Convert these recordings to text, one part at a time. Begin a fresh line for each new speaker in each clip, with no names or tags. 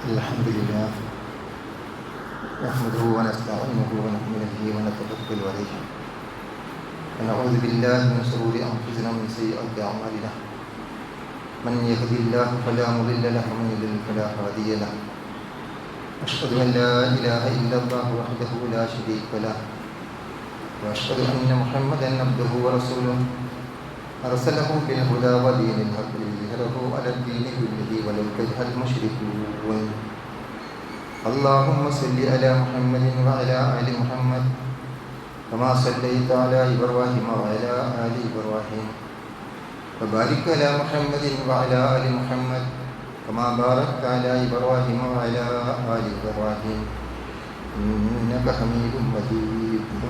الحمد لله نحمده ونستعينه ونؤمن به ونتوكل عليه ونعوذ بالله من شرور أنفسنا ومن سيئات أعمالنا من يهد الله فلا مضل له ومن يضلل فلا هادي له أشهد أن لا إله إلا الله وحده لا شريك له وأشهد أن محمدا عبده ورسوله أرسله بالهدى ودين الحق ليظهره على الدين كله ولو كره المشركون اللهم صل على محمد وعلى آل محمد كما صليت على إبراهيم وعلى آل إبراهيم وبارك على محمد وعلى آل محمد كما باركت على إبراهيم وعلى آل إبراهيم إنك حميد مجيد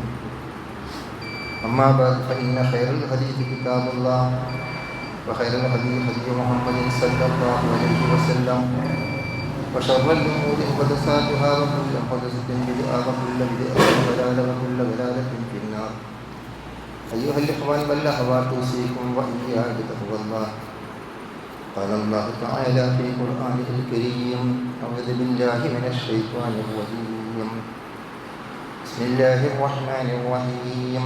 أما بعد فإن خير الحديث كتاب الله وخير الهدي هدي محمد صلى الله عليه وسلم وشر الأمور محدثاتها وكل محدثة بدعة وكل بدعة ضلالة وكل ضلالة في النار أيها الإخوان والأخوات أوصيكم وإياي بتقوى الله قال الله تعالى في قرآنه الكريم أعوذ بالله من الشيطان الرجيم بسم الله الرحمن الرحيم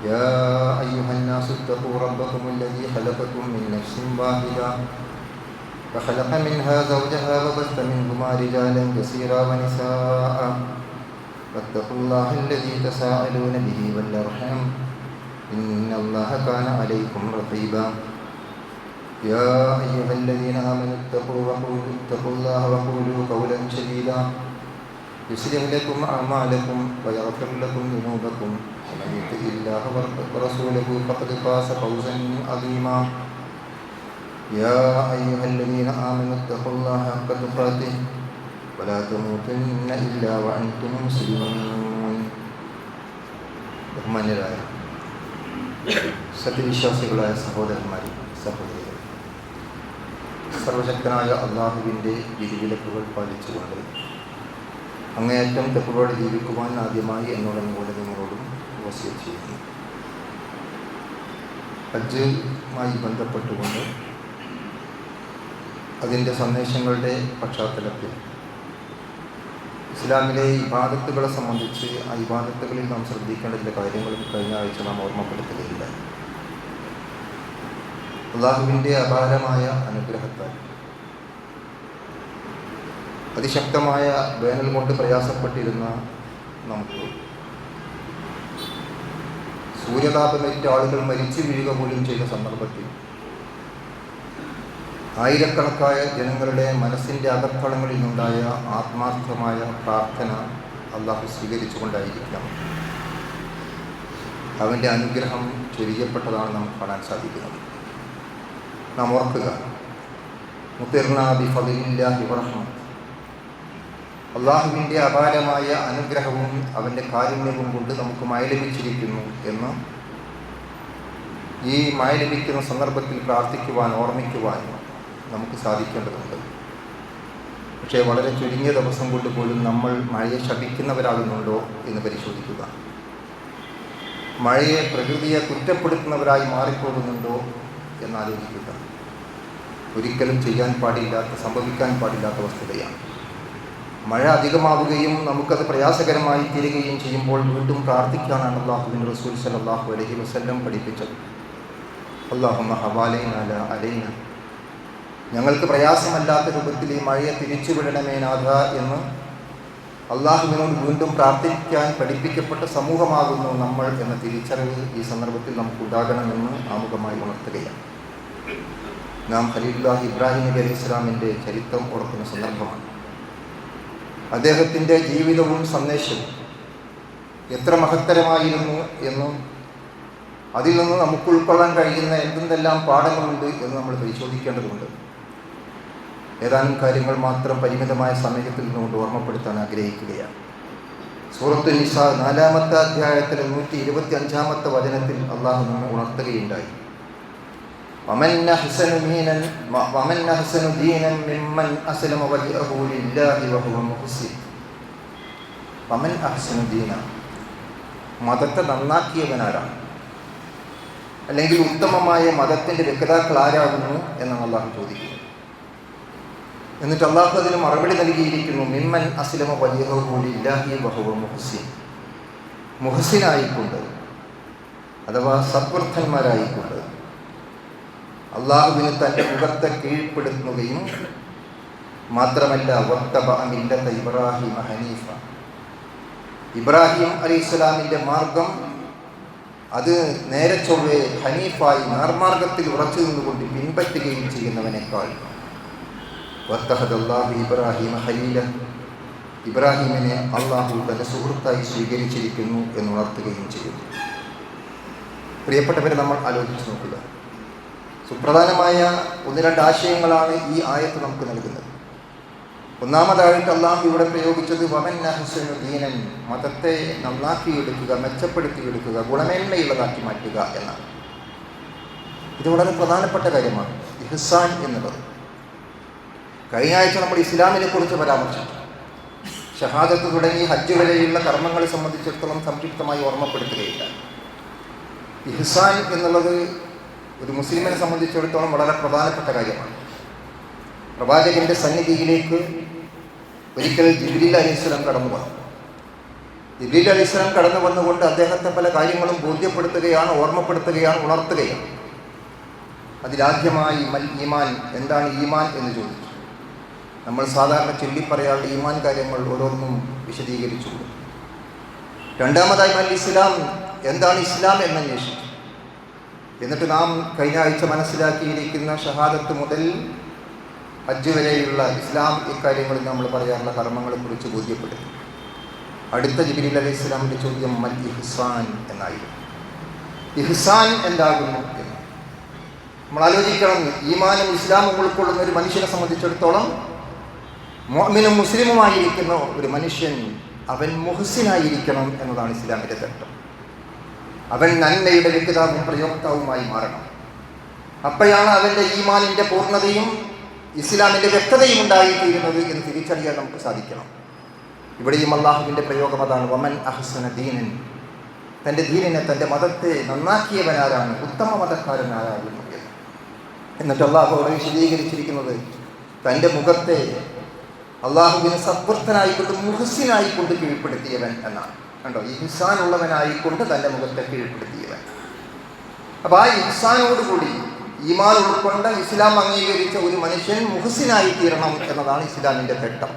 يا أيها الناس اتقوا ربكم الذي خلقكم من نفس واحدة وخلق منها زوجها وبث منهما رجالا كثيرا ونساء واتقوا الله الذي تساءلون به والأرحام إن الله كان عليكم رقيبا يا أيها الذين آمنوا اتقوا الله وقولوا قولا سديدا يصلح لكم أعمالكم ويغفر لكم ذنوبكم ومن يطع الله ورسوله فقد فاز فوزا عظيما يا أيها الذين آمنوا اتقوا الله حق تقاته ولا تموتن إلا وأنتم مسلمون ബഹുമാന്യരായ സത്യവിശ്വാസികളായ സഹോദരന്മാരെ സഹോദരികൾ, സർവശക്തനായ അള്ളാഹുവിൻ്റെ വിധിവിലക്കുകൾ പാലിച്ചുകൊണ്ട് അങ്ങേയറ്റം തെക്കുകളോടെ ജീവിക്കുവാൻ ആദ്യമായി എന്നോടും കൂടെ നിങ്ങളോടും വസിയത്ത് ചെയ്യുന്നു. ഹജ്ജുമായി ബന്ധപ്പെട്ടുകൊണ്ട് അതിൻ്റെ സന്ദേശങ്ങളുടെ പശ്ചാത്തലത്തിൽ ഇസ്ലാമിലെ ഇബാദത്തുകളെ സംബന്ധിച്ച് ആ ഇബാദത്തുകളിൽ നാം ശ്രദ്ധിക്കേണ്ട ചില കാര്യങ്ങളും കഴിഞ്ഞ ആഴ്ച നാം ഓർമ്മപ്പെടുത്തുകയുണ്ടായി. അള്ളാഹുവിൻ്റെ അപാരമായ അനുഗ്രഹത്താൽ അതിശക്തമായ വേനൽ കൊണ്ട് പ്രയാസപ്പെട്ടിരുന്ന നമുക്ക് സൂര്യതാപമേറ്റ് ആളുകൾ മരിച്ചു വീഴുക പോലും ചെയ്ത സന്ദർഭത്തിൽ ആയിരക്കണക്കായ ജനങ്ങളുടെ മനസ്സിൻ്റെ അകത്തളങ്ങളിൽ നിന്നുണ്ടായ ആത്മാർത്ഥമായ പ്രാർത്ഥന അള്ളാഹു സ്വീകരിച്ചുകൊണ്ടായിരിക്കാം അവൻ്റെ അനുഗ്രഹം ചൊരിയപ്പെട്ടതാണ് നാം കാണാൻ സാധിക്കുന്നത്. നാം ഓർക്കുക, മുതിർനാ ബിഫളില്ലാഹി വറഹ്മത്ത്, അള്ളാഹുവിൻ്റെ അപാരമായ അനുഗ്രഹവും അവൻ്റെ കാരുണ്യവും കൊണ്ട് നമുക്ക് മഴ ലഭിച്ചിരിക്കുന്നു എന്ന് ഈ മഴ ലഭിക്കുന്ന സന്ദർഭത്തിൽ പ്രാർത്ഥിക്കുവാൻ, ഓർമ്മിക്കുവാൻ നമുക്ക് സാധിക്കേണ്ടതുണ്ട്. പക്ഷേ വളരെ ചുരുങ്ങിയ ദിവസം കൊണ്ട് പോലും നമ്മൾ മഴയെ ശപിക്കുന്നവരാകുന്നുണ്ടോ എന്ന് പരിശോധിക്കുക. മഴയെ, പ്രകൃതിയെ കുറ്റപ്പെടുത്തുന്നവരായി മാറിപ്പോകുന്നുണ്ടോ എന്നാലോചിക്കുക. ഒരിക്കലും ചെയ്യാൻ പാടില്ലാത്ത, സംഭവിക്കാൻ പാടില്ലാത്ത വസ്തുതയാണ്. മഴ അധികമാവുകയും നമുക്കത് പ്രയാസകരമായി തീരുകയും ചെയ്യുമ്പോൾ വീണ്ടും പ്രാർത്ഥിക്കാനാണ് അല്ലാഹുവിൻ്റെ റസൂൽ സല്ലല്ലാഹു അലൈഹി വസല്ലം പഠിപ്പിച്ചത്. അല്ലാഹുമ്മ ഹവാലൈന ലാ അലൈന, ഞങ്ങൾക്ക് പ്രയാസമല്ലാത്ത രൂപത്തിൽ ഈ മഴയെ തിരിച്ചുവിടണമേ നാഥ എന്ന് അള്ളാഹുവിനോട് വീണ്ടും പ്രാർത്ഥിക്കാൻ പഠിപ്പിക്കപ്പെട്ട സമൂഹമാകുന്നു നമ്മൾ എന്ന തിരിച്ചറിവ് ഈ സന്ദർഭത്തിൽ നമുക്കുണ്ടാകണമെന്ന് ആമുഖമായി ഉണർത്തുകയാണ്. നാം ഖലീലുല്ലാഹി ഇബ്രാഹിം നബി അലൈഹി ഇസ്ലാമിൻ്റെ ചരിത്രം ഓർക്കുന്ന സന്ദർഭമാണ്. അദ്ദേഹത്തിൻ്റെ ജീവിതവും സന്ദേശവും എത്ര മഹത്തരമായിരുന്നു എന്നും അതിൽ നിന്ന് നമുക്ക് ഉൾക്കൊള്ളാൻ കഴിയുന്ന എന്തെല്ലാം പാഠങ്ങളുണ്ട് എന്ന് നമ്മൾ പരിശോധിക്കേണ്ടതുണ്ട്. ഏതാനും കാര്യങ്ങൾ മാത്രം പരിമിതമായ സമയത്തിൽ നിന്നുകൊണ്ട് ഓർമ്മപ്പെടുത്താൻ ആഗ്രഹിക്കുകയാണ്. സൂറത്തുൽ നിസാ 4-ാമത്തെ അധ്യായത്തിലെ 125-ാമത്തെ വചനത്തിൽ അള്ളാഹു നമ്മെ ഉണർത്തുകയുണ്ടായി. വമൻ അഹ്സനു ദീനൻ മിമ്മൻ അസ്ലമ വജ്ഹഹു ലില്ലാഹി വഹുവ മുഹ്സിൻ. വമൻ അഹ്സനു ദീന, മതത്തെ നന്നാക്കിയവനാരാണ്, അല്ലെങ്കിൽ ഉത്തമമായ മതത്തിൻ്റെ രക്ഷിതാക്കൾ ആരാകുന്നു എന്നാണ് അള്ളാഹു ചോദിക്കുന്നത്. എന്നിട്ട് അള്ളാഹു അതിന് മറുപടി നൽകിയിരിക്കുന്നു, മിമ്മൻ അസ്ലമ വജ്ഹഹു ലില്ലാഹി വഹുവ മുഹ്സിൻ. മുഹ്സിനായിക്കൊണ്ട്, അഥവാ സദ്വൃദ്ധന്മാരായിക്കൊണ്ട് അള്ളാഹുവിന് തൻ്റെ മുഖത്തെ കീഴ്പ്പെടുത്തുകയും മാത്രമല്ല വത്തബ മില്ലത ഇബ്രാഹിമ ഹനീഫ, ഇബ്രാഹിം അലൈഹിസ്സലാമിൻ്റെ മാർഗം അത് നേരെ ചൊവ്വേ ഹനീഫായി നേർമാർഗത്തിൽ ഉറച്ചു നിന്നുകൊണ്ട് പിൻപറ്റുകയും ചെയ്യുന്നവനേക്കാൾ വത്തഖദല്ലാഹു ഇബ്രാഹിമ ഖലീല, ഇബ്രാഹിമിനെ അള്ളാഹു തൻ്റെ സുഹൃത്തായി സ്വീകരിച്ചിരിക്കുന്നു എന്നുണർത്തുകയും ചെയ്യുന്നു. പ്രിയപ്പെട്ടവരെ, നമ്മൾ ആലോചിച്ച് നോക്കുക. സുപ്രധാനമായ ഒന്ന് രണ്ട് ആശയങ്ങളാണ് ഈ ആയത്ത് നമുക്ക് നൽകുന്നത്. ഒന്നാമതായിട്ട് അള്ളാഹു ഇവിടെ പ്രയോഗിച്ചത് വമൻ അഹ്സനു ദീനൻ, മതത്തെ നന്നാക്കിയെടുക്കുക, മെച്ചപ്പെടുത്തിയെടുക്കുക, ഗുണമേന്മയുള്ളതാക്കി മാറ്റുക എന്നാണ്. ഇത് വളരെ പ്രധാനപ്പെട്ട കാര്യമാണ്, ഇഹ്സാൻ എന്നുള്ളത്. കഴിഞ്ഞ ആഴ്ച നമ്മൾ ഇസ്ലാമിനെ കുറിച്ച് പരാമർശിച്ചു. ഷഹാദത്ത് തുടങ്ങി ഹജ്ജ് വരെയുള്ള കർമ്മങ്ങളെ സംബന്ധിച്ചിടത്തോളം സംക്ഷിപ്തമായി ഓർമ്മപ്പെടുത്തുകയില്ല. ഇഹ്സാൻ എന്നുള്ളത് ഒരു മുസ്ലിമിനെ സംബന്ധിച്ചിടത്തോളം വളരെ പ്രധാനപ്പെട്ട കാര്യമാണ്. പ്രവാചകന്റെ സന്നിധിയിലേക്ക് ഒരിക്കൽ ജിബ്രീൽ അലൈഹിസ്സലാം കടന്നു വന്നു. ജിബ്രീൽ അലൈഹിസ്സലാം കടന്നു വന്നുകൊണ്ട് അദ്ദേഹത്തെ പല കാര്യങ്ങളും ബോധ്യപ്പെടുത്തുകയാണ്, ഓർമ്മപ്പെടുത്തുകയാണ്, ഉണർത്തുകയാണ്. അതിലാദ്യമായി മൽ ഈമാൻ, എന്താണ് ഈമാൻ എന്ന് ചോദിച്ചു. നമ്മൾ സാധാരണ ചൊല്ലിപ്പറയാനുള്ള ഈമാൻ കാര്യങ്ങൾ ഓരോന്നും വിശദീകരിച്ചു. രണ്ടാമതായി മൽ ഇസ്ലാം, എന്താണ് ഇസ്ലാം എന്നന്വേഷിച്ചു. എന്നിട്ട് നാം കഴിഞ്ഞ ആഴ്ച മനസ്സിലാക്കിയിരിക്കുന്ന ഷഹാദത്ത് മുതൽ ഹജ്ജ് വരെയുള്ള ഇസ്ലാം ഇക്കാര്യങ്ങളിൽ നമ്മൾ പറയാറുള്ള കർമ്മങ്ങളെക്കുറിച്ച് ബോധ്യപ്പെടുത്തി. അടുത്ത ജിബ്രീൽ അലൈഹി ഇസ്ലാമിൻ്റെ ചോദ്യം മൽ ഇഹ്സാൻ എന്നായിരുന്നു. ഇഹ്സാൻ എന്താകുന്നു എന്ന് നമ്മൾ ആലോചിക്കണം. ഈമാനും ഇസ്ലാമും ഉൾക്കൊള്ളുന്ന ഒരു മനുഷ്യനെ സംബന്ധിച്ചിടത്തോളം, മുഅ്മിനും മുസ്ലിമുമായിരിക്കുന്ന ഒരു മനുഷ്യൻ അവൻ മുഹ്സിനായിരിക്കണം എന്നതാണ് ഇസ്ലാമിൻ്റെ ചട്ടം. അവൻ നന്മയുടെ വ്യക്തിതാവും പ്രയോക്താവുമായി മാറണം. അപ്പോഴാണ് അവൻ്റെ ഈമാനിൻ്റെ പൂർണ്ണതയും ഇസ്ലാമിൻ്റെ വ്യക്തതയും ഉണ്ടായിത്തീരുന്നത് എന്ന് തിരിച്ചറിയാൻ നമുക്ക് സാധിക്കണം. ഇവിടെയും അള്ളാഹുവിൻ്റെ പ്രയോഗം അതാണ്, വമൻ അഹ്സന ദീനൻ, തൻ്റെ ദീനിനെ, തൻ്റെ മതത്തെ നന്നാക്കിയവനാരാണ്, ഉത്തമ മതക്കാരനാരാകുന്നു എന്ന്. എന്നിട്ട് അള്ളാഹു അവിടെ വിശദീകരിച്ചിരിക്കുന്നത് തൻ്റെ മുഖത്തെ അള്ളാഹുവിന് സത്വർത്ഥനായിക്കൊണ്ട് മുഹ്സിനായിക്കൊണ്ട് കീഴ്പ്പെടുത്തിയവൻ എന്നാണ്. കണ്ടോ, ഈ ഇഹ്സാനുള്ളവനായിക്കൊണ്ട് തൻ്റെ മുഖത്തെ കീഴ്പ്പെടുത്തിയവൻ. അപ്പോൾ ആ ഇഹ്സാനോടുകൂടി ഈമാൻ ഉൾക്കൊണ്ട ഇസ്ലാം അംഗീകരിച്ച ഒരു മനുഷ്യൻ മുഹ്സിനായി തീരണം എന്നതാണ് ഇസ്ലാമിൻ്റെ ചട്ടം.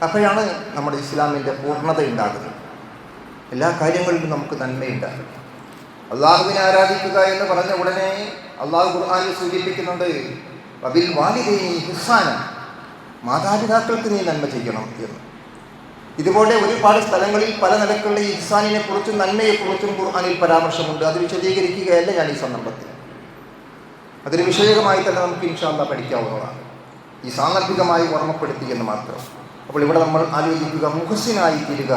അപ്പോഴാണ് നമ്മുടെ ഇസ്ലാമിൻ്റെ പൂർണ്ണത ഉണ്ടാകുന്നത്. എല്ലാ കാര്യങ്ങളിലും നമുക്ക് നന്മയുണ്ടാകും. അള്ളാഹുവിനെ ആരാധിക്കുക എന്ന് പറഞ്ഞ ഉടനെ അള്ളാഹു ഖുർആനിൽ സൂചിപ്പിക്കുന്നുണ്ട്, വബിൽ വാലിദൈനി ഇഹ്സാന, മാതാപിതാക്കൾക്ക് നീ നന്മ ചെയ്യണം എന്ന്. ഇതുപോലെ ഒരുപാട് സ്ഥലങ്ങളിൽ പല നിലക്കുള്ള ഇഹ്സാനിനെ കുറിച്ചും നന്മയെക്കുറിച്ചും ഖുർആനിൽ പരാമർശമുണ്ട്. അത് വിശദീകരിക്കുകയല്ല ഞാൻ ഈ സന്ദർഭത്തിൽ. അതൊരു വിഷയകമായി തന്നെ നമുക്ക് ഇൻഷാ അല്ലാഹ് പഠിക്കാവുന്നതാണ്. ഈ സാന്ദർഭികമായി ഓർമ്മപ്പെടുത്തി എന്ന് മാത്രം. അപ്പോൾ ഇവിടെ നമ്മൾ ആലോചിക്കുക, മുഹ്സിനായി തീരുക.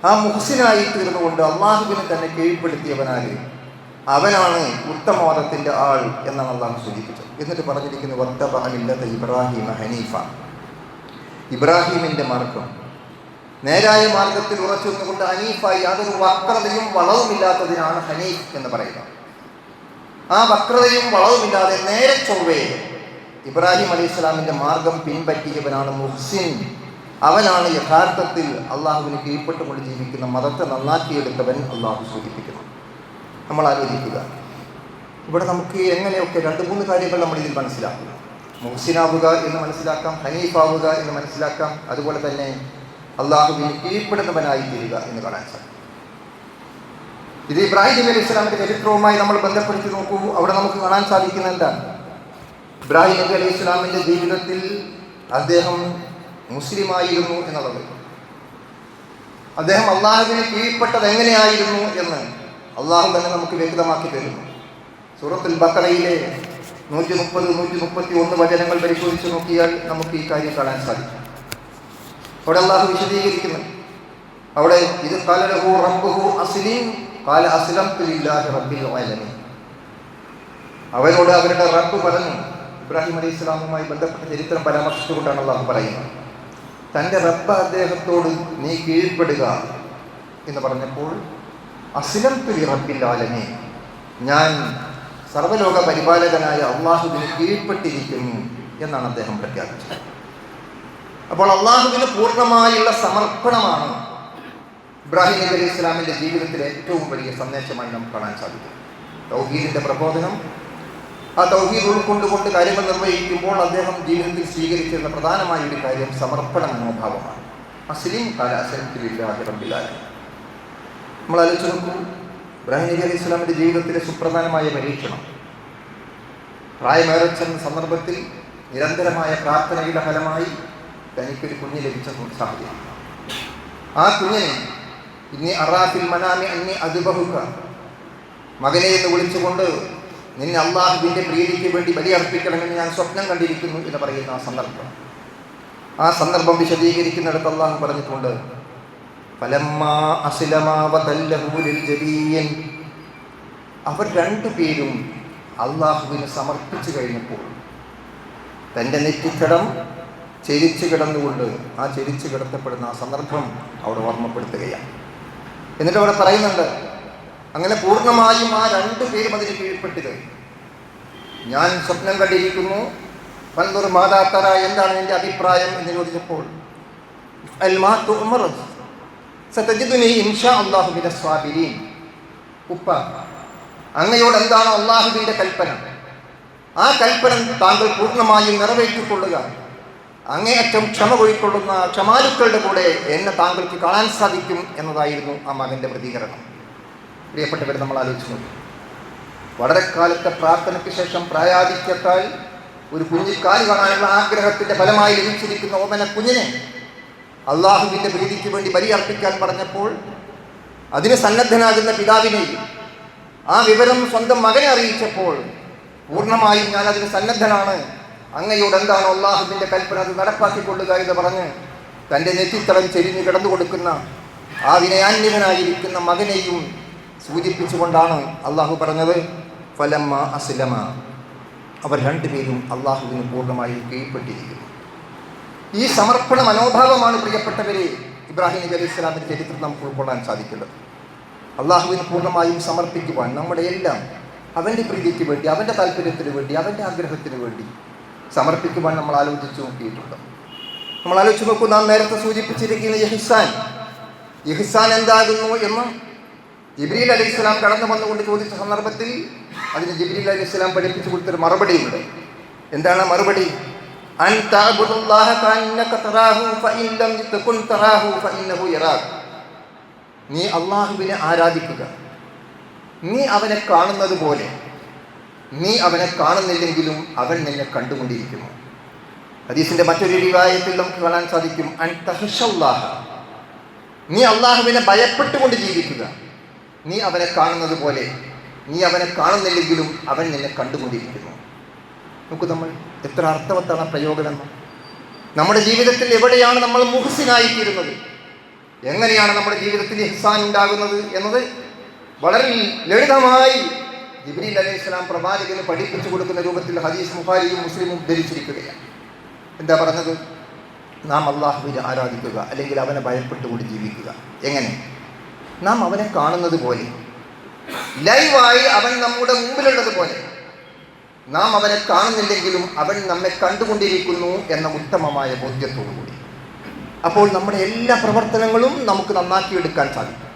ആ മുഹ്സിനായി തീർന്നുകൊണ്ട് അള്ളാഹുവിനെ തന്നെ കീഴ്പ്പെടുത്തിയവനാല് അവനാണ് ഉത്തമവാദത്തിൻ്റെ ആൾ എന്നാണ് അള്ളാഹു സൂചിപ്പിച്ചത്. എന്നിട്ട് പറഞ്ഞിരിക്കുന്നത് വത്തബ മില്ലത ഇബ്രാഹിമ ഹനീഫ, ഇബ്രാഹിമിൻ്റെ മാർഗം, നേരായ മാർഗത്തിൽ ഉറച്ചു നിന്നുകൊണ്ട് ഹനീഫായി, യാതൊരു വക്രതയും വളവുമില്ലാത്തതിനാണ് ഹനീഫ് എന്ന് പറയുന്നത്. ആ വക്രതയും വളവുമില്ലാതെ നേരെ ചൊവ്വേ ഇബ്രാഹിം അലൈഹി സ്വലാമിൻ്റെ മാർഗം പിൻപറ്റിയവനാണ് മുഹ്സിൻ. അവനാണ് യഥാർത്ഥത്തിൽ അള്ളാഹുവിന് കീഴ്പ്പെട്ടുകൊണ്ട് ജീവിക്കുന്ന മതത്തെ നന്നാക്കിയെടുത്തവൻ അള്ളാഹു സൂചിപ്പിക്കുന്നു. നമ്മൾ ആലോചിക്കുക, ഇവിടെ നമുക്ക് എങ്ങനെയൊക്കെ രണ്ട് മൂന്ന് കാര്യങ്ങൾ നമ്മൾ ഇതിൽ മനസ്സിലാക്കുക. മുഹ്സിനാവുക എന്ന് മനസ്സിലാക്കാം, ഹനീഫാവുക എന്ന് മനസ്സിലാക്കാം, അതുപോലെ തന്നെ അള്ളാഹുവിന് കീഴ്പ്പെടുന്നവനായി തീരുക എന്ന് കാണാൻ സാധിക്കും. ഇത് ഇബ്രാഹിം നബി അലൈഹി സ്വലാമിൻ്റെ ചരിത്രവുമായി നമ്മൾ ബന്ധപ്പെടുത്തി നോക്കൂ. അവിടെ നമുക്ക് കാണാൻ സാധിക്കുന്ന എന്താണ്? ഇബ്രാഹിം നബി അലൈഹി സ്വലാമിൻ്റെ ജീവിതത്തിൽ അദ്ദേഹം മുസ്ലിമായിരുന്നു എന്നുള്ളത്, അദ്ദേഹം അള്ളാഹുവിന് കീഴ്പ്പെട്ടത് എങ്ങനെയായിരുന്നു എന്ന് അള്ളാഹു തന്നെ നമുക്ക് വ്യക്തമാക്കി തരുന്നു. സൂറത്തുൽ ബഖറയിലെ 130-131 വചനങ്ങൾ പരിശോധിച്ച് നോക്കിയാൽ നമുക്ക് ഈ കാര്യം കാണാൻ സാധിക്കും. അവിടെ അള്ളാഹു വിശദീകരിക്കുന്നു. അവിടെ ഇത് ഖാല ലഹു റബ്ബുഹു അസ്ലിം ഖാല അസ്ലംതു ലില്ലാഹി റബ്ബിൽ ആലമീൻ, അവനോട് അവരുടെ റബ്ബ് പറഞ്ഞു. ഇബ്രാഹിം അലൈഹി സ്വലാമുമായി ബന്ധപ്പെട്ട ചരിത്രം പരാമർശിച്ചുകൊണ്ടാണ് അള്ളാഹു പറയുന്നത്. തൻ്റെ റബ്ബ് അദ്ദേഹത്തോട് നീ കീഴ്പ്പെടുക എന്ന് പറഞ്ഞപ്പോൾ അസ്ലംതു ലി റബ്ബിൽ ആലമീൻ, ഞാൻ സർവ്വലോക പരിപാലകനായ അള്ളാഹുവിന് കീഴ്പ്പെട്ടിരിക്കുന്നു എന്നാണ് അദ്ദേഹം പ്രഖ്യാപിച്ചത്. അപ്പോൾ അള്ളാഹുവിന് പൂർണ്ണമായുള്ള സമർപ്പണമാണ് ഇബ്രാഹിം നബി അലൈഹി ഇസ്ലാമിൻ്റെ ജീവിതത്തിലെ ഏറ്റവും വലിയ സന്ദേശമായി നമുക്ക് കാണാൻ സാധിക്കും. തൗഹീദിൻ്റെ പ്രബോധനം, ആ തൗഹീദ് ഉൾക്കൊണ്ടുകൊണ്ട് കാര്യങ്ങൾ നിർവഹിക്കുമ്പോൾ അദ്ദേഹം ജീവിതത്തിൽ സ്വീകരിച്ചിരുന്ന പ്രധാനമായ ഒരു കാര്യം സമർപ്പണ മനോഭാവമാണ്. അസ്ലിം ഖാല അസ്ലംതു ലില്ലാഹി റബ്ബിൽ ആലമീൻ. നമ്മൾ ആലോചിച്ച് നോക്കൂ, ഇബ്രാഹിം നബി അലൈഹി ഇസ്ലാമിൻ്റെ ജീവിതത്തിലെ സുപ്രധാനമായ പരീക്ഷണം പ്രായമേറെ ചെന്ന സന്ദർഭത്തിൽ നിരന്തരമായ പ്രാർത്ഥനയുടെ ഫലമായി തനിക്കൊരു കുഞ്ഞ് ലഭിച്ച സാഹചര്യം. ആ കുഞ്ഞിനെ ഇനി അറാഫിൽ മനാമി അന്നി അദ്ബഹുക, മകനെ എന്ന് വിളിച്ചുകൊണ്ട് നിന്നെ അള്ളാഹുവിൻ്റെ പ്രീതിക്ക് വേണ്ടി ബലിയർപ്പിക്കണമെന്ന് ഞാൻ സ്വപ്നം കണ്ടിരിക്കുന്നു എന്ന് പറയുന്ന ആ സന്ദർഭം വിശദീകരിക്കുന്നിടത്ത് അള്ളാഹു പറഞ്ഞിട്ടുണ്ട്, ഫലമ്മാ അസ്ലമാ വതല്ലഹു ലിൽജബീൻ, അവർ രണ്ടുപേരും അള്ളാഹുവിന് സമർപ്പിച്ചു കഴിഞ്ഞപ്പോൾ തൻ്റെ നെറ്റിക്കടം ചെരിച്ചു കിടന്നുകൊണ്ട് ആ ചെരിച്ചു കിടത്തപ്പെടുന്ന ആ സന്ദർഭം അവിടെ ഓർമ്മപ്പെടുത്തുകയാണ്. എന്നിട്ട് അവിടെ പറയുന്നുണ്ട്, അങ്ങനെ പൂർണ്ണമായും ആ രണ്ടുപേരും അതിന് കീഴ്പ്പെട്ടിത്. ഞാൻ സ്വപ്നം കണ്ടിരിക്കുന്നു, പണ്ടൊരു മാതാത്തറ, എന്താണ് എൻ്റെ അഭിപ്രായം എന്ന് ചോദിച്ചപ്പോൾ ഉപ്പ, അങ്ങയോട് എന്താണ് അള്ളാഹുവിൻ്റെ കൽപ്പന, ആ കൽപ്പന താങ്കൾ പൂർണ്ണമായും നിറവേറ്റിക്കൊള്ളുക. അങ്ങേയറ്റം ക്ഷമ കൊള്ളിക്കൊള്ളുന്ന ക്ഷമാലുക്കളുടെ കൂടെ എന്നെ താങ്കൾക്ക് കാണാൻ സാധിക്കും എന്നതായിരുന്നു ആ മകൻ്റെ പ്രതികരണം. പ്രിയപ്പെട്ടവർ, നമ്മൾ ആലോചിച്ചു നോക്കും, വളരെ കാലത്തെ പ്രാർത്ഥനയ്ക്ക് ശേഷം പ്രായാധിക്യത്താൽ ഒരു കുഞ്ഞിക്കാല് കാണാനുള്ള ആഗ്രഹത്തിൻ്റെ ഫലമായി ലഭിച്ചിരിക്കുന്ന ഓമന കുഞ്ഞിനെ അള്ളാഹുവിൻ്റെ പ്രീതിക്ക് വേണ്ടി ബലിയർപ്പിക്കാൻ പറഞ്ഞപ്പോൾ അതിന് സന്നദ്ധനാകുന്ന പിതാവിനെയും ആ വിവരം സ്വന്തം മകനെ അറിയിച്ചപ്പോൾ പൂർണ്ണമായും ഞാൻ അതിന് സന്നദ്ധനാണ്, അങ്ങയോട് എന്താണ് അള്ളാഹുവിൻ്റെ കൽപ്പന അത് നടപ്പാക്കിക്കൊള്ളുക എന്ന് പറഞ്ഞ് തൻ്റെ നെറ്റിത്തളം ചെരിഞ്ഞ് കിടന്നു കൊടുക്കുന്ന ആ വിനയാന്വിതനായിരിക്കുന്ന മകനെയും സൂചിപ്പിച്ചുകൊണ്ടാണ് അള്ളാഹു പറഞ്ഞത്, ഫലമ്മ അസ്ലമ, അവർ രണ്ടുപേരും അള്ളാഹുവിന് പൂർണ്ണമായി കീഴ്പ്പെട്ടിരിക്കുന്നു. ഈ സമർപ്പണ മനോഭാവമാണ് പ്രിയപ്പെട്ടവരെ ഇബ്രാഹിം നബി അലൈഹി ഇസ്ലാമിൻ്റെ ചരിത്രം നമുക്ക് ഉൾക്കൊള്ളാൻ സാധിക്കുന്നത്. അള്ളാഹുവിന് പൂർണ്ണമായും സമർപ്പിക്കുവാൻ, നമ്മുടെ എല്ലാം അവൻ്റെ പ്രീതിക്ക് വേണ്ടി, അവൻ്റെ താല്പര്യത്തിന് വേണ്ടി, അവൻ്റെ ആഗ്രഹത്തിന് വേണ്ടി സമർപ്പിക്കുവാൻ നമ്മൾ ആലോചിച്ച് നോക്കിയിട്ടുണ്ട്. നമ്മൾ ആലോചിച്ച് നോക്കൂ, നാം നേരത്തെ സൂചിപ്പിച്ചിരിക്കുന്ന ഇഹ്സാൻ എന്താകുന്നു എന്ന് ജിബ്രീൽ അലൈഹി സ്വലാം കടന്നു വന്നുകൊണ്ട് ചോദിച്ച സന്ദർഭത്തിൽ അതിന് ജിബ്രീൽ അലൈഹി സ്വലാം പഠിപ്പിച്ചു കൊടുത്തൊരു മറുപടിയുണ്ട്. എന്താണ് മറുപടി? അൻ തഅബുദുല്ലാഹ കഅന്നക തറാഹു ഫഇൻ ലം തകുൻ തറാഹു ഫഇന്നഹു യറാക. നീ അള്ളാഹുവിനെ ആരാധിക്കുക, നീ അവനെ കാണുന്നത് പോലെ. നീ അവനെ കാണുന്നില്ലെങ്കിലും അവൻ നിന്നെ കണ്ടുകൊണ്ടിരിക്കുന്നു. ഹദീസിന്റെ മറ്റൊരു റിവായത്തിൽ നമുക്ക് കാണാൻ സാധിക്കും, അൻ തഖ്ശല്ലാഹ, നീ അള്ളാഹുവിനെ ഭയപ്പെട്ടുകൊണ്ട് ജീവിക്കുക. നീ അവനെ കാണുന്നത് പോലെ, നീ അവനെ കാണുന്നില്ലെങ്കിലും അവൻ നിന്നെ കണ്ടുകൊണ്ടിരിക്കുന്നു. നമുക്ക് നമ്മൾ എത്ര അർത്ഥവത്താണ് പ്രയോഗമെന്ന്. നമ്മുടെ ജീവിതത്തിൽ എവിടെയാണ് നമ്മൾ മുഹ്സിനായിത്തീരുന്നത്, എങ്ങനെയാണ് നമ്മുടെ ജീവിതത്തിൽ ഇഹ്സാൻ ഉണ്ടാകുന്നത് എന്നത് വളരെ ലളിതമായി ജിബ്രീൽ അലൈഹി സ്വലാം പ്രവാചകന് പഠിപ്പിച്ചു കൊടുക്കുന്ന രൂപത്തിൽ ഹദീസ് ബുഖാരിയും മുസ്ലിമും ധരിച്ചിരിക്കുകയാണ്. എന്താ പറഞ്ഞത്? നാം അള്ളാഹുവിനെ ആരാധിക്കുക, അല്ലെങ്കിൽ അവനെ ഭയപ്പെട്ടുകൊണ്ട് ജീവിക്കുക. എങ്ങനെ? നാം അവനെ കാണുന്നത് പോലെ, ലൈവായി അവൻ നമ്മുടെ മുമ്പിലുള്ളത് പോലെ. നാം അവനെ കാണുന്നില്ലെങ്കിലും അവൻ നമ്മെ കണ്ടുകൊണ്ടിരിക്കുന്നു എന്ന ഉത്തമമായ ബോധ്യത്തോടു കൂടി. അപ്പോൾ നമ്മുടെ എല്ലാ പ്രവർത്തനങ്ങളും നമുക്ക് നന്നാക്കിയെടുക്കാൻ സാധിക്കും.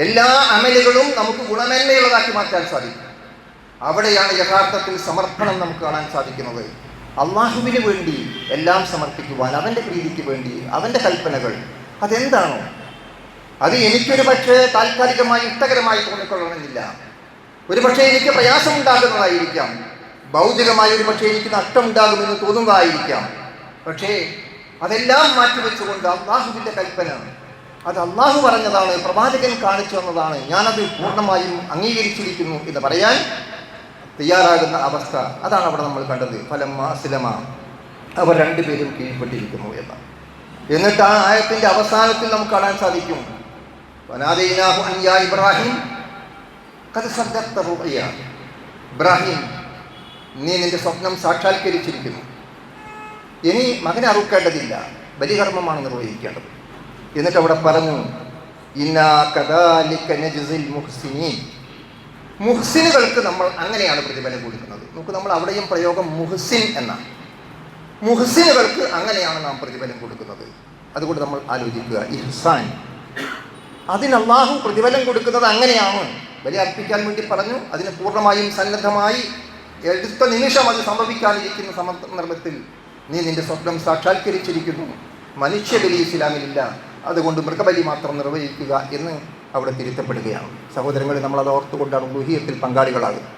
എല്ലാ അമലുകളും നമുക്ക് ഗുണമേന്മയുള്ളതാക്കി മാറ്റാൻ സാധിക്കും. അവിടെയാണ് യഥാർത്ഥത്തിൽ സമർപ്പണം നമുക്ക് കാണാൻ സാധിക്കുന്നത്. അള്ളാഹുവിന് വേണ്ടി എല്ലാം സമർപ്പിക്കുവാൻ, അവൻ്റെ പ്രീതിക്ക് വേണ്ടി, അവൻ്റെ കൽപ്പനകൾ അതെന്താണോ അത് എനിക്കൊരു പക്ഷേ താൽക്കാലികമായി ഇഷ്ടകരമായി തോന്നിക്കൊള്ളണമെന്നില്ല. ഒരു പക്ഷേ എനിക്ക് പ്രയാസമുണ്ടാകുന്നതായിരിക്കാം, ഭൗതികമായി ഒരു പക്ഷേ എനിക്ക് നഷ്ടമുണ്ടാകുമെന്ന് തോന്നുന്നതായിരിക്കാം. പക്ഷേ അതെല്ലാം മാറ്റിവെച്ചുകൊണ്ട് അള്ളാഹുവിൻ്റെ കൽപ്പന, അത് അള്ളാഹു പറഞ്ഞതാണ്, പ്രവാചകൻ കാണിച്ചു തന്നതാണ്, ഞാനത് പൂർണ്ണമായും അംഗീകരിച്ചിരിക്കുന്നു എന്ന് പറയാൻ തയ്യാറാകുന്ന അവസ്ഥ, അതാണ് അവിടെ നമ്മൾ കണ്ടത്. ഫലമ്മ അസ്ലമ, അവർ രണ്ടുപേരും കീഴ്പ്പെട്ടിരിക്കുന്നു എന്ന്. എന്നിട്ട് ആ ആയത്തിൻ്റെ അവസാനത്തിൽ നമുക്ക് കാണാൻ സാധിക്കും, വനാദൈനാഹു അൻ യാ ഇബ്രാഹിം ഖദ് സദ്ദഖ്ത റുഅയ. ഇബ്രാഹിം, നീ നിന്റെ സ്വപ്നം സാക്ഷാത്കരിച്ചിരിക്കുന്നു. ഇനി മകനെ അറുക്കേണ്ടതില്ല, ബലികർമ്മമാണ് നിർവഹിക്കേണ്ടത്. എന്നിട്ട് അവിടെ പറഞ്ഞു, ഇന്നാ കദാലിക നജ്സിൽ മുഹ്സിനീൻ. മുഹ്സിനുകൾക്ക് നമ്മൾ അങ്ങനെയാണ് പ്രതിഫലം കൊടുക്കുന്നത്. നമുക്ക് നമ്മൾ അവിടെയും പ്രയോഗം മുഹ്സിൻ എന്നാണ്. മുഹ്സിനുകൾക്ക് അങ്ങനെയാണ് നാം പ്രതിഫലം കൊടുക്കുന്നത്. അതുകൊണ്ട് നമ്മൾ ആലോചിക്കുക, ഇഹ്സാൻ അതിന് അല്ലാഹു പ്രതിഫലം കൊടുക്കുന്നത് അങ്ങനെയാണ്. ബലി അർപ്പിക്കാൻ വേണ്ടി പറഞ്ഞു, അതിന് പൂർണ്ണമായും സന്നദ്ധമായി എടുത്ത നിമിഷം അത് സംഭവിക്കാനിരിക്കുന്ന സന്ദർഭത്തിൽ നീ നിന്റെ സ്വപ്നം സാക്ഷാത്കരിച്ചിരിക്കുന്നു. മനുഷ്യബലി ഇസ്ലാമിലില്ല, അതുകൊണ്ട് മൃഗബലി മാത്രം നിർവഹിക്കുക എന്ന് അവിടെ തിരുത്തപ്പെടുകയാണ്. സഹോദരങ്ങളെ, നമ്മളത് ഓർത്തുകൊണ്ടാണ് ഉലൂഹിയത്തിൽ പങ്കാളികളാകുന്നത്.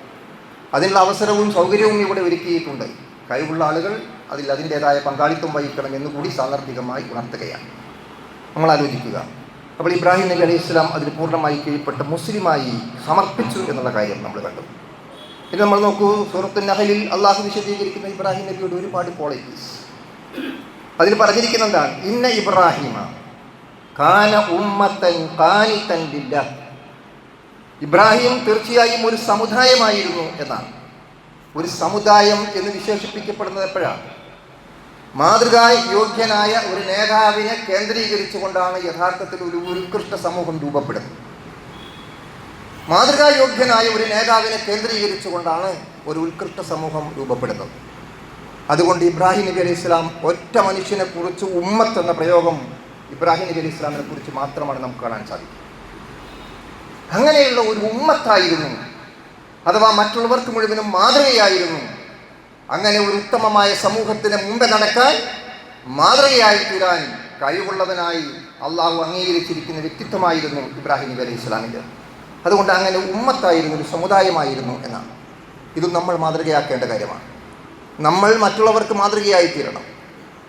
അതിനുള്ള അവസരവും സൗകര്യവും ഇവിടെ ഒരുക്കിയിട്ടുണ്ട്. കഴിവുള്ള ആളുകൾ അതിൻ്റേതായ പങ്കാളിത്തം വഹിക്കണം എന്നുകൂടി സാന്ദർഭികമായി ഉണർത്തുകയാണ്. നമ്മൾ ആലോചിക്കുക. അപ്പോൾ ഇബ്രാഹിം നബി അലൈഹി ഇസ്ലാം അതിന് പൂർണ്ണമായി കീഴ്പ്പെട്ട് മുസ്ലിമായി സമർപ്പിച്ചു എന്നുള്ള കാര്യം നമ്മൾ കണ്ടു. ഇനി നമ്മൾ നോക്കൂ, സൂറത്തുൻ നഹലിൽ അള്ളാഹു വിശദീകരിക്കുന്ന ഇബ്രാഹിം നബിയുടെ ഒരുപാട് ക്വാളിറ്റീസ്. അതിൽ പറഞ്ഞിരിക്കുന്ന എന്താണ്? ഇന്ന ഇബ്രാഹിമ കാന ഉമ്മത്തൻ ഖാനിതൻ ലില്ലാഹ്. ഇബ്രാഹിം തീർച്ചയായും ഒരു സമുദായമായിരുന്നു എന്നാണ്. ഒരു സമുദായം എന്ന് വിശേഷിപ്പിക്കപ്പെടുന്നത് എപ്പോഴാണ്? മാതൃകാ യോഗ്യനായ ഒരു നേതാവിനെ കേന്ദ്രീകരിച്ചുകൊണ്ടാണ് യഥാർത്ഥത്തിൽ ഒരു ഉത്കൃഷ്ട സമൂഹം രൂപപ്പെടുന്നത്. മാതൃകാ യോഗ്യനായ ഒരു നേതാവിനെ കേന്ദ്രീകരിച്ചുകൊണ്ടാണ് ഒരു ഉത്കൃഷ്ട സമൂഹം രൂപപ്പെടുന്നത്. അതുകൊണ്ട് ഇബ്രാഹിം നബി അലൈഹി ഇസ്ലാം ഒറ്റ മനുഷ്യനെ കുറിച്ച് ഉമ്മത്ത് എന്ന പ്രയോഗം ഇബ്രാഹിം നബി അലൈഹി ഇസ്ലാമിനെ കുറിച്ച് മാത്രമാണ് നമുക്ക് കാണാൻ സാധിക്കും. അങ്ങനെയുള്ള ഒരു ഉമ്മത്തായിരുന്നു, അഥവാ മറ്റുള്ളവർക്ക് മുഴുവനും മാതൃകയായിരുന്നു. അങ്ങനെ ഒരു ഉത്തമമായ സമൂഹത്തിന് മുമ്പേ നടക്കാൻ, മാതൃകയായി തീരാൻ കഴിവുള്ളവനായി അള്ളാഹു അംഗീകരിച്ചിരിക്കുന്ന വ്യക്തിത്വമായിരുന്നു ഇബ്രാഹിം നബി അലൈഹി ഇസ്ലാമിൻ്റെ. അതുകൊണ്ട് അങ്ങനെ ഉമ്മത്തായിരുന്നു, ഒരു സമുദായമായിരുന്നു എന്നാണ്. ഇതും നമ്മൾ മാതൃകയാക്കേണ്ട കാര്യമാണ്. നമ്മൾ മറ്റുള്ളവർക്ക് മാതൃകയായി തീരണം.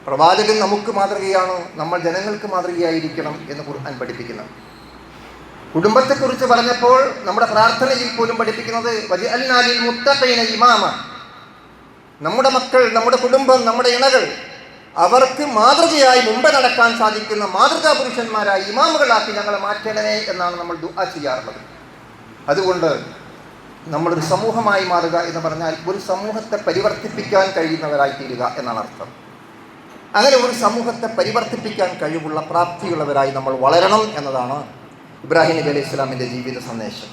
പ്രവാചകൻ നമുക്ക് മാതൃകയാണ്, നമ്മൾ ജനങ്ങൾക്ക് മാതൃകയായിരിക്കണം എന്ന് ഖുർആൻ പഠിപ്പിക്കുന്നത്. കുടുംബത്തെക്കുറിച്ച് പറഞ്ഞപ്പോൾ നമ്മുടെ പ്രാർത്ഥനയിൽ പോലും പഠിപ്പിക്കുന്നത് വജഅൽനാ ലിൽ മുത്തഖീന ഇമാമ. നമ്മുടെ മക്കൾ, നമ്മുടെ കുടുംബം, നമ്മുടെ ഇണകൾ, അവർക്ക് മാതൃകയായി മുമ്പ് നടക്കാൻ സാധിക്കുന്ന മാതൃകാ പുരുഷന്മാരായി ഇമാമുകളാക്കി ഞങ്ങളെ മാറ്റണമേ എന്നാണ് നമ്മൾ ദുആ ചെയ്യാറുള്ളത്. അതുകൊണ്ട് നമ്മളൊരു സമൂഹമായി മാറുക എന്ന് പറഞ്ഞാൽ ഒരു സമൂഹത്തെ പരിവർത്തിപ്പിക്കാൻ കഴിയുന്നവരായി തീരുക എന്നാണ് അർത്ഥം. അങ്ങനെ ഒരു സമൂഹത്തെ പരിവർത്തിപ്പിക്കാൻ കഴിവുള്ള പ്രാപ്തിയുള്ളവരായി നമ്മൾ വളരണം എന്നതാണ് ഇബ്രാഹിം നബി അലൈഹി ഇസ്ലാമിൻ്റെ ജീവിത സന്ദേശം.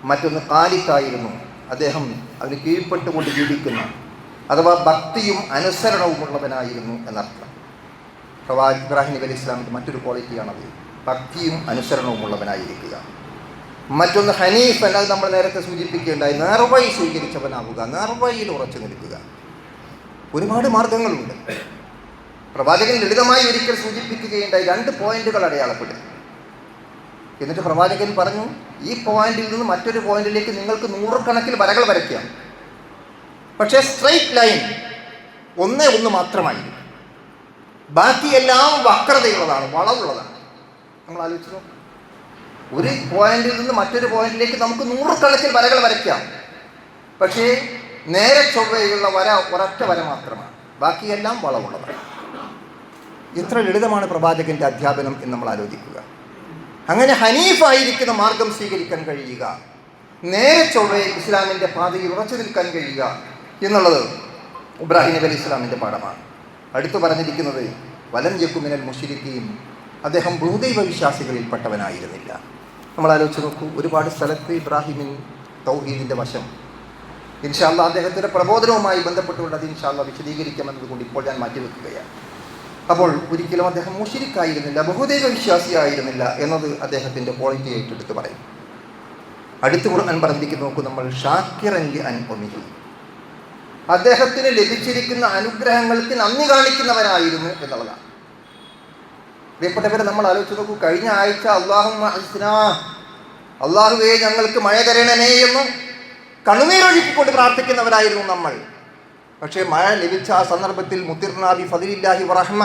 മറ്റൊന്ന് ഖാലിത്തായിരുന്നു, അദ്ദേഹം അതിന് കീഴ്പ്പെട്ടുകൊണ്ട് ജീവിക്കുന്ന, അഥവാ ഭക്തിയും അനുസരണവും ഉള്ളവനായിരുന്നു എന്നർത്ഥം. ഇബ്രാഹിം നബി അലൈഹി ഇസ്ലാമിൻ്റെ മറ്റൊരു ക്വാളിറ്റിയാണത്, ഭക്തിയും അനുസരണവും ഉള്ളവനായിരിക്കുക. മറ്റൊന്ന് ഹനീഫ്, അത് നമ്മൾ നേരത്തെ സൂചിപ്പിക്കുകയുണ്ടായി, നേർവഴി സ്വീകരിച്ചവനാവുക, നേർവഴിയിൽ ഉറച്ചു നിൽക്കുക. ഒരുപാട് മാർഗങ്ങളുണ്ട്. പ്രവാചകൻ ലളിതമായി ഒരിക്കൽ സൂചിപ്പിക്കുകയുണ്ടായി, 2 പോയിന്റുകൾ അടയാളപ്പെടും. എന്നിട്ട് പ്രവാചകൻ പറഞ്ഞു, ഈ പോയിന്റിൽ നിന്ന് മറ്റൊരു പോയിന്റിലേക്ക് നിങ്ങൾക്ക് 100 കണക്കിന് വരകൾ വരയ്ക്കാം, പക്ഷേ സ്ട്രെയിറ്റ് ലൈൻ ഒന്ന് മാത്രമായി, ബാക്കിയെല്ലാം വക്രതയുള്ളതാണ്, വളവുള്ളതാണ്. നമ്മൾ ആലോചിച്ചു നോക്കും, ഒരു പോയിന്റിൽ നിന്ന് മറ്റൊരു പോയിന്റിലേക്ക് നമുക്ക് 100 കണക്കിന് വരകൾ വരയ്ക്കാം, പക്ഷേ നേരെ ചൊവ്വയുള്ള വര ഒരൊറ്റ വര മാത്രമാണ്, ബാക്കിയെല്ലാം വളവുള്ളതാണ്. എത്ര ലളിതമാണ് പ്രവാചകന്റെ അധ്യാപനം എന്ന് നമ്മൾ ആലോചിക്കുക. അങ്ങനെ ഹനീഫായിരിക്കുന്ന മാർഗം സ്വീകരിക്കാൻ കഴിയുക, നേരെ ചൊവ്വേ ഇസ്ലാമിൻ്റെ പാതയിൽ ഉറച്ചു നിൽക്കാൻ കഴിയുക എന്നുള്ളത് ഇബ്രാഹിം നബി അലൈഹി ഇസ്ലാമിൻ്റെ പാഠമാണ്. അടുത്തു പറഞ്ഞിരിക്കുന്നത് വലം യകു മിനൽ മുശ്രിക്കീൻ, അദ്ദേഹം ബഹുദൈവ വിശ്വാസികളിൽപ്പെട്ടവനായിരുന്നില്ല. നമ്മൾ ആലോചിച്ച് നോക്കൂ, ഒരുപാട് സ്ഥലത്ത് ഇബ്രാഹിമിൻ തൗഹീദിൻ്റെ വശം ഇൻഷാ അല്ലാഹ് അദ്ദേഹത്തിൻ്റെ പ്രബോധനവുമായി ബന്ധപ്പെട്ടുകൊണ്ട് അത് ഇൻഷാ അല്ലാഹ് വിശദീകരിക്കാമെന്നതുകൊണ്ട് ഇപ്പോൾ ഞാൻ മാറ്റിവെക്കുകയാണ്. അപ്പോൾ ഒരിക്കലും അദ്ദേഹം മുശ്രിക്കായിരുന്നില്ല, ബഹുദൈവ വിശ്വാസിയായിരുന്നില്ല എന്നത് അദ്ദേഹത്തിൻ്റെ ക്വാളിറ്റി ആയിട്ട് എടുത്ത് പറയും. അടുത്ത് ഖുർആൻ പറഞ്ഞിരിക്കുന്ന നോക്കൂ, നമ്മൾ ഷാക്കിറൻ ലി അൻഉമിഹി, അദ്ദേഹത്തിന് ലഭിച്ചിരിക്കുന്ന അനുഗ്രഹങ്ങൾക്ക് നന്ദി കാണിക്കുന്നവരായിരുന്നു എന്നുള്ളതാണ്. പ്രിയപ്പെട്ടവരെ, നമ്മൾ ആലോചിച്ച് നോക്കൂ, കഴിഞ്ഞ ആഴ്ച അള്ളാഹുവേ ഞങ്ങൾക്ക് മഴ തരണമേ എന്ന് കണ്ണുനീരൊഴുക്കിക്കൊണ്ട് പ്രാർത്ഥിക്കുന്നവരായിരുന്നു നമ്മൾ. പക്ഷേ മഴ ലഭിച്ച ആ സന്ദർഭത്തിൽ മുത്തിർനാ ബി ഫദ്ലില്ലാഹി വറഹ്മ,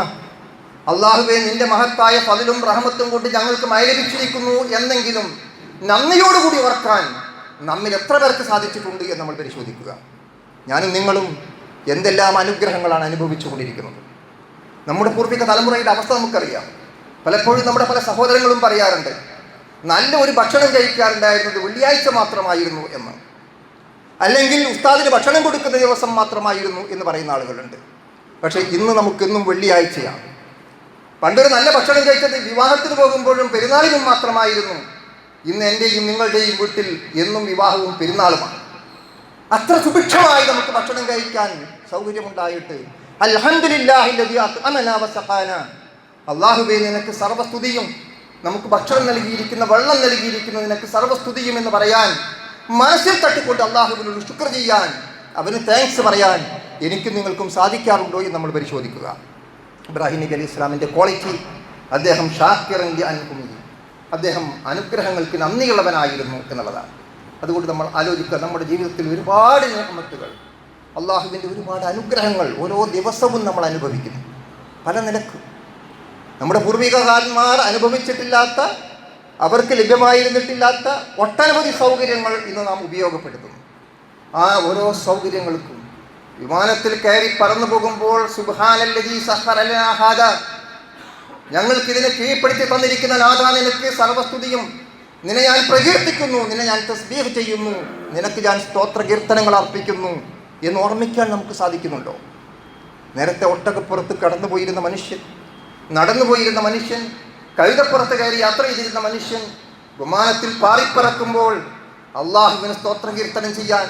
അള്ളാഹുവേ നിന്റെ മഹത്തായ ഫദ്ലും റഹ്മത്തും കൊണ്ട് ഞങ്ങൾക്ക് മഴ ലഭിച്ചിരിക്കുന്നു എന്നെങ്കിലും നന്ദിയോടുകൂടി ഓർക്കാൻ നമ്മിൽ എത്ര പേർക്ക് സാധിച്ചിട്ടുണ്ട് എന്ന് നമ്മൾ പരിശോധിക്കുക. ഞാനും നിങ്ങളും എന്തെല്ലാം അനുഗ്രഹങ്ങളാണ് അനുഭവിച്ചു കൊണ്ടിരിക്കുന്നത്. നമ്മുടെ പൂർവിക തലമുറയുടെ അവസ്ഥ നമുക്കറിയാം. പലപ്പോഴും നമ്മുടെ പല സഹോദരങ്ങളും പറയാറുണ്ട്, നല്ല ഒരു ഭക്ഷണം കഴിക്കാറുണ്ടായിരുന്നത് വെള്ളിയാഴ്ച മാത്രമായിരുന്നു എന്ന്, അല്ലെങ്കിൽ ഉസ്താദിന് ഭക്ഷണം കൊടുക്കുന്ന ദിവസം മാത്രമായിരുന്നു എന്ന് പറയുന്ന ആളുകളുണ്ട്. പക്ഷേ ഇന്ന് നമുക്കെന്നും വെള്ളിയാഴ്ചയാണ്. പണ്ടൊരു നല്ല ഭക്ഷണം കഴിച്ചത് വിവാഹത്തിന് പോകുമ്പോഴും പെരുന്നാളിനും മാത്രമായിരുന്നു. ഇന്ന് എൻ്റെയും നിങ്ങളുടെയും വീട്ടിൽ എന്നും വിവാഹവും പെരുന്നാളുമാണ്. അത്ര സുഭിക്ഷമായി നമുക്ക് ഭക്ഷണം കഴിക്കാൻ സൗകര്യമുണ്ടായിട്ട്, അൽഹംദുലില്ലാഹില്ലദീ അത്അമനാ വസഖാനാ. അല്ലാഹുവേ, നിനക്ക് സർവസ്തുതിയും, നമുക്ക് ഭക്ഷണം നൽകിയിരിക്കുന്ന, വെള്ളം നൽകിയിരിക്കുന്ന നിനക്ക് സർവസ്തുതിയും എന്ന് പറയാൻ, മനസ്സിൽ തട്ടിക്കൊണ്ട് അല്ലാഹുവിനോട് ശുക്ർ ചെയ്യാൻ, അവന് താങ്ക്സ് പറയാൻ എനിക്കും നിങ്ങൾക്കും സാധിക്കാറുണ്ടോ എന്ന് നമ്മൾ പരിശോധിക്കുക. ഇബ്രാഹിം നബി അലൈഹി ഇസ്ലാമിൻ്റെ ക്വാളിറ്റി, അദ്ദേഹം ഷാക്കിറൻ ലിഅൻഉമിഹി, അദ്ദേഹം അനുഗ്രഹങ്ങൾക്ക് നന്ദിയുള്ളവനായിരുന്നു എന്നുള്ളതാണ്. അതുകൊണ്ട് നമ്മൾ ആലോചിക്കുക, നമ്മുടെ ജീവിതത്തിൽ ഒരുപാട് നിഅമത്തുകൾ, അള്ളാഹുവിൻ്റെ ഒരുപാട് അനുഗ്രഹങ്ങൾ ഓരോ ദിവസവും നമ്മൾ അനുഭവിക്കുന്നു. പല നിലക്ക് നമ്മുടെ പൂർവികകാരന്മാർ അനുഭവിച്ചിട്ടില്ലാത്ത, അവർക്ക് ലഭ്യമായിരുന്നിട്ടില്ലാത്ത ഒട്ടനവധി സൗകര്യങ്ങൾ ഇന്ന് നാം ഉപയോഗപ്പെടുത്തുന്നു. ആ ഓരോ സൗകര്യങ്ങൾക്കും വിമാനത്തിൽ കയറി പറന്നു പോകുമ്പോൾ സുബ്ഹാനല്ലദീ സഖറ ലനാ ഹാദാ, ഞങ്ങൾക്കിതിനെ കീഴ്പ്പെടുത്തി തന്നിരിക്കുന്ന നാഥാ, നിനക്ക് സർവസ്തുതിയും, നിന്നെ ഞാൻ പ്രകീർത്തിക്കുന്നു, നിന്നെ ഞാൻ തസ്ബീഹ് ചെയ്യുന്നു, നിനക്ക് ഞാൻ സ്തോത്ര കീർത്തനങ്ങൾ അർപ്പിക്കുന്നു എന്ന് ഓർമ്മിക്കാൻ നമുക്ക് സാധിക്കുന്നുണ്ടോ? നേരത്തെ ഒട്ടകപ്പുറത്ത് കടന്നുപോയിരുന്ന മനുഷ്യൻ, നടന്നുപോയിരുന്ന മനുഷ്യൻ, കഴുതപ്പുറത്ത് കയറി യാത്ര ചെയ്തിരുന്ന മനുഷ്യൻ വിമാനത്തിൽ പാറിപ്പറക്കുമ്പോൾ അള്ളാഹുവിന് സ്തോത്ര കീർത്തനം ചെയ്യാൻ,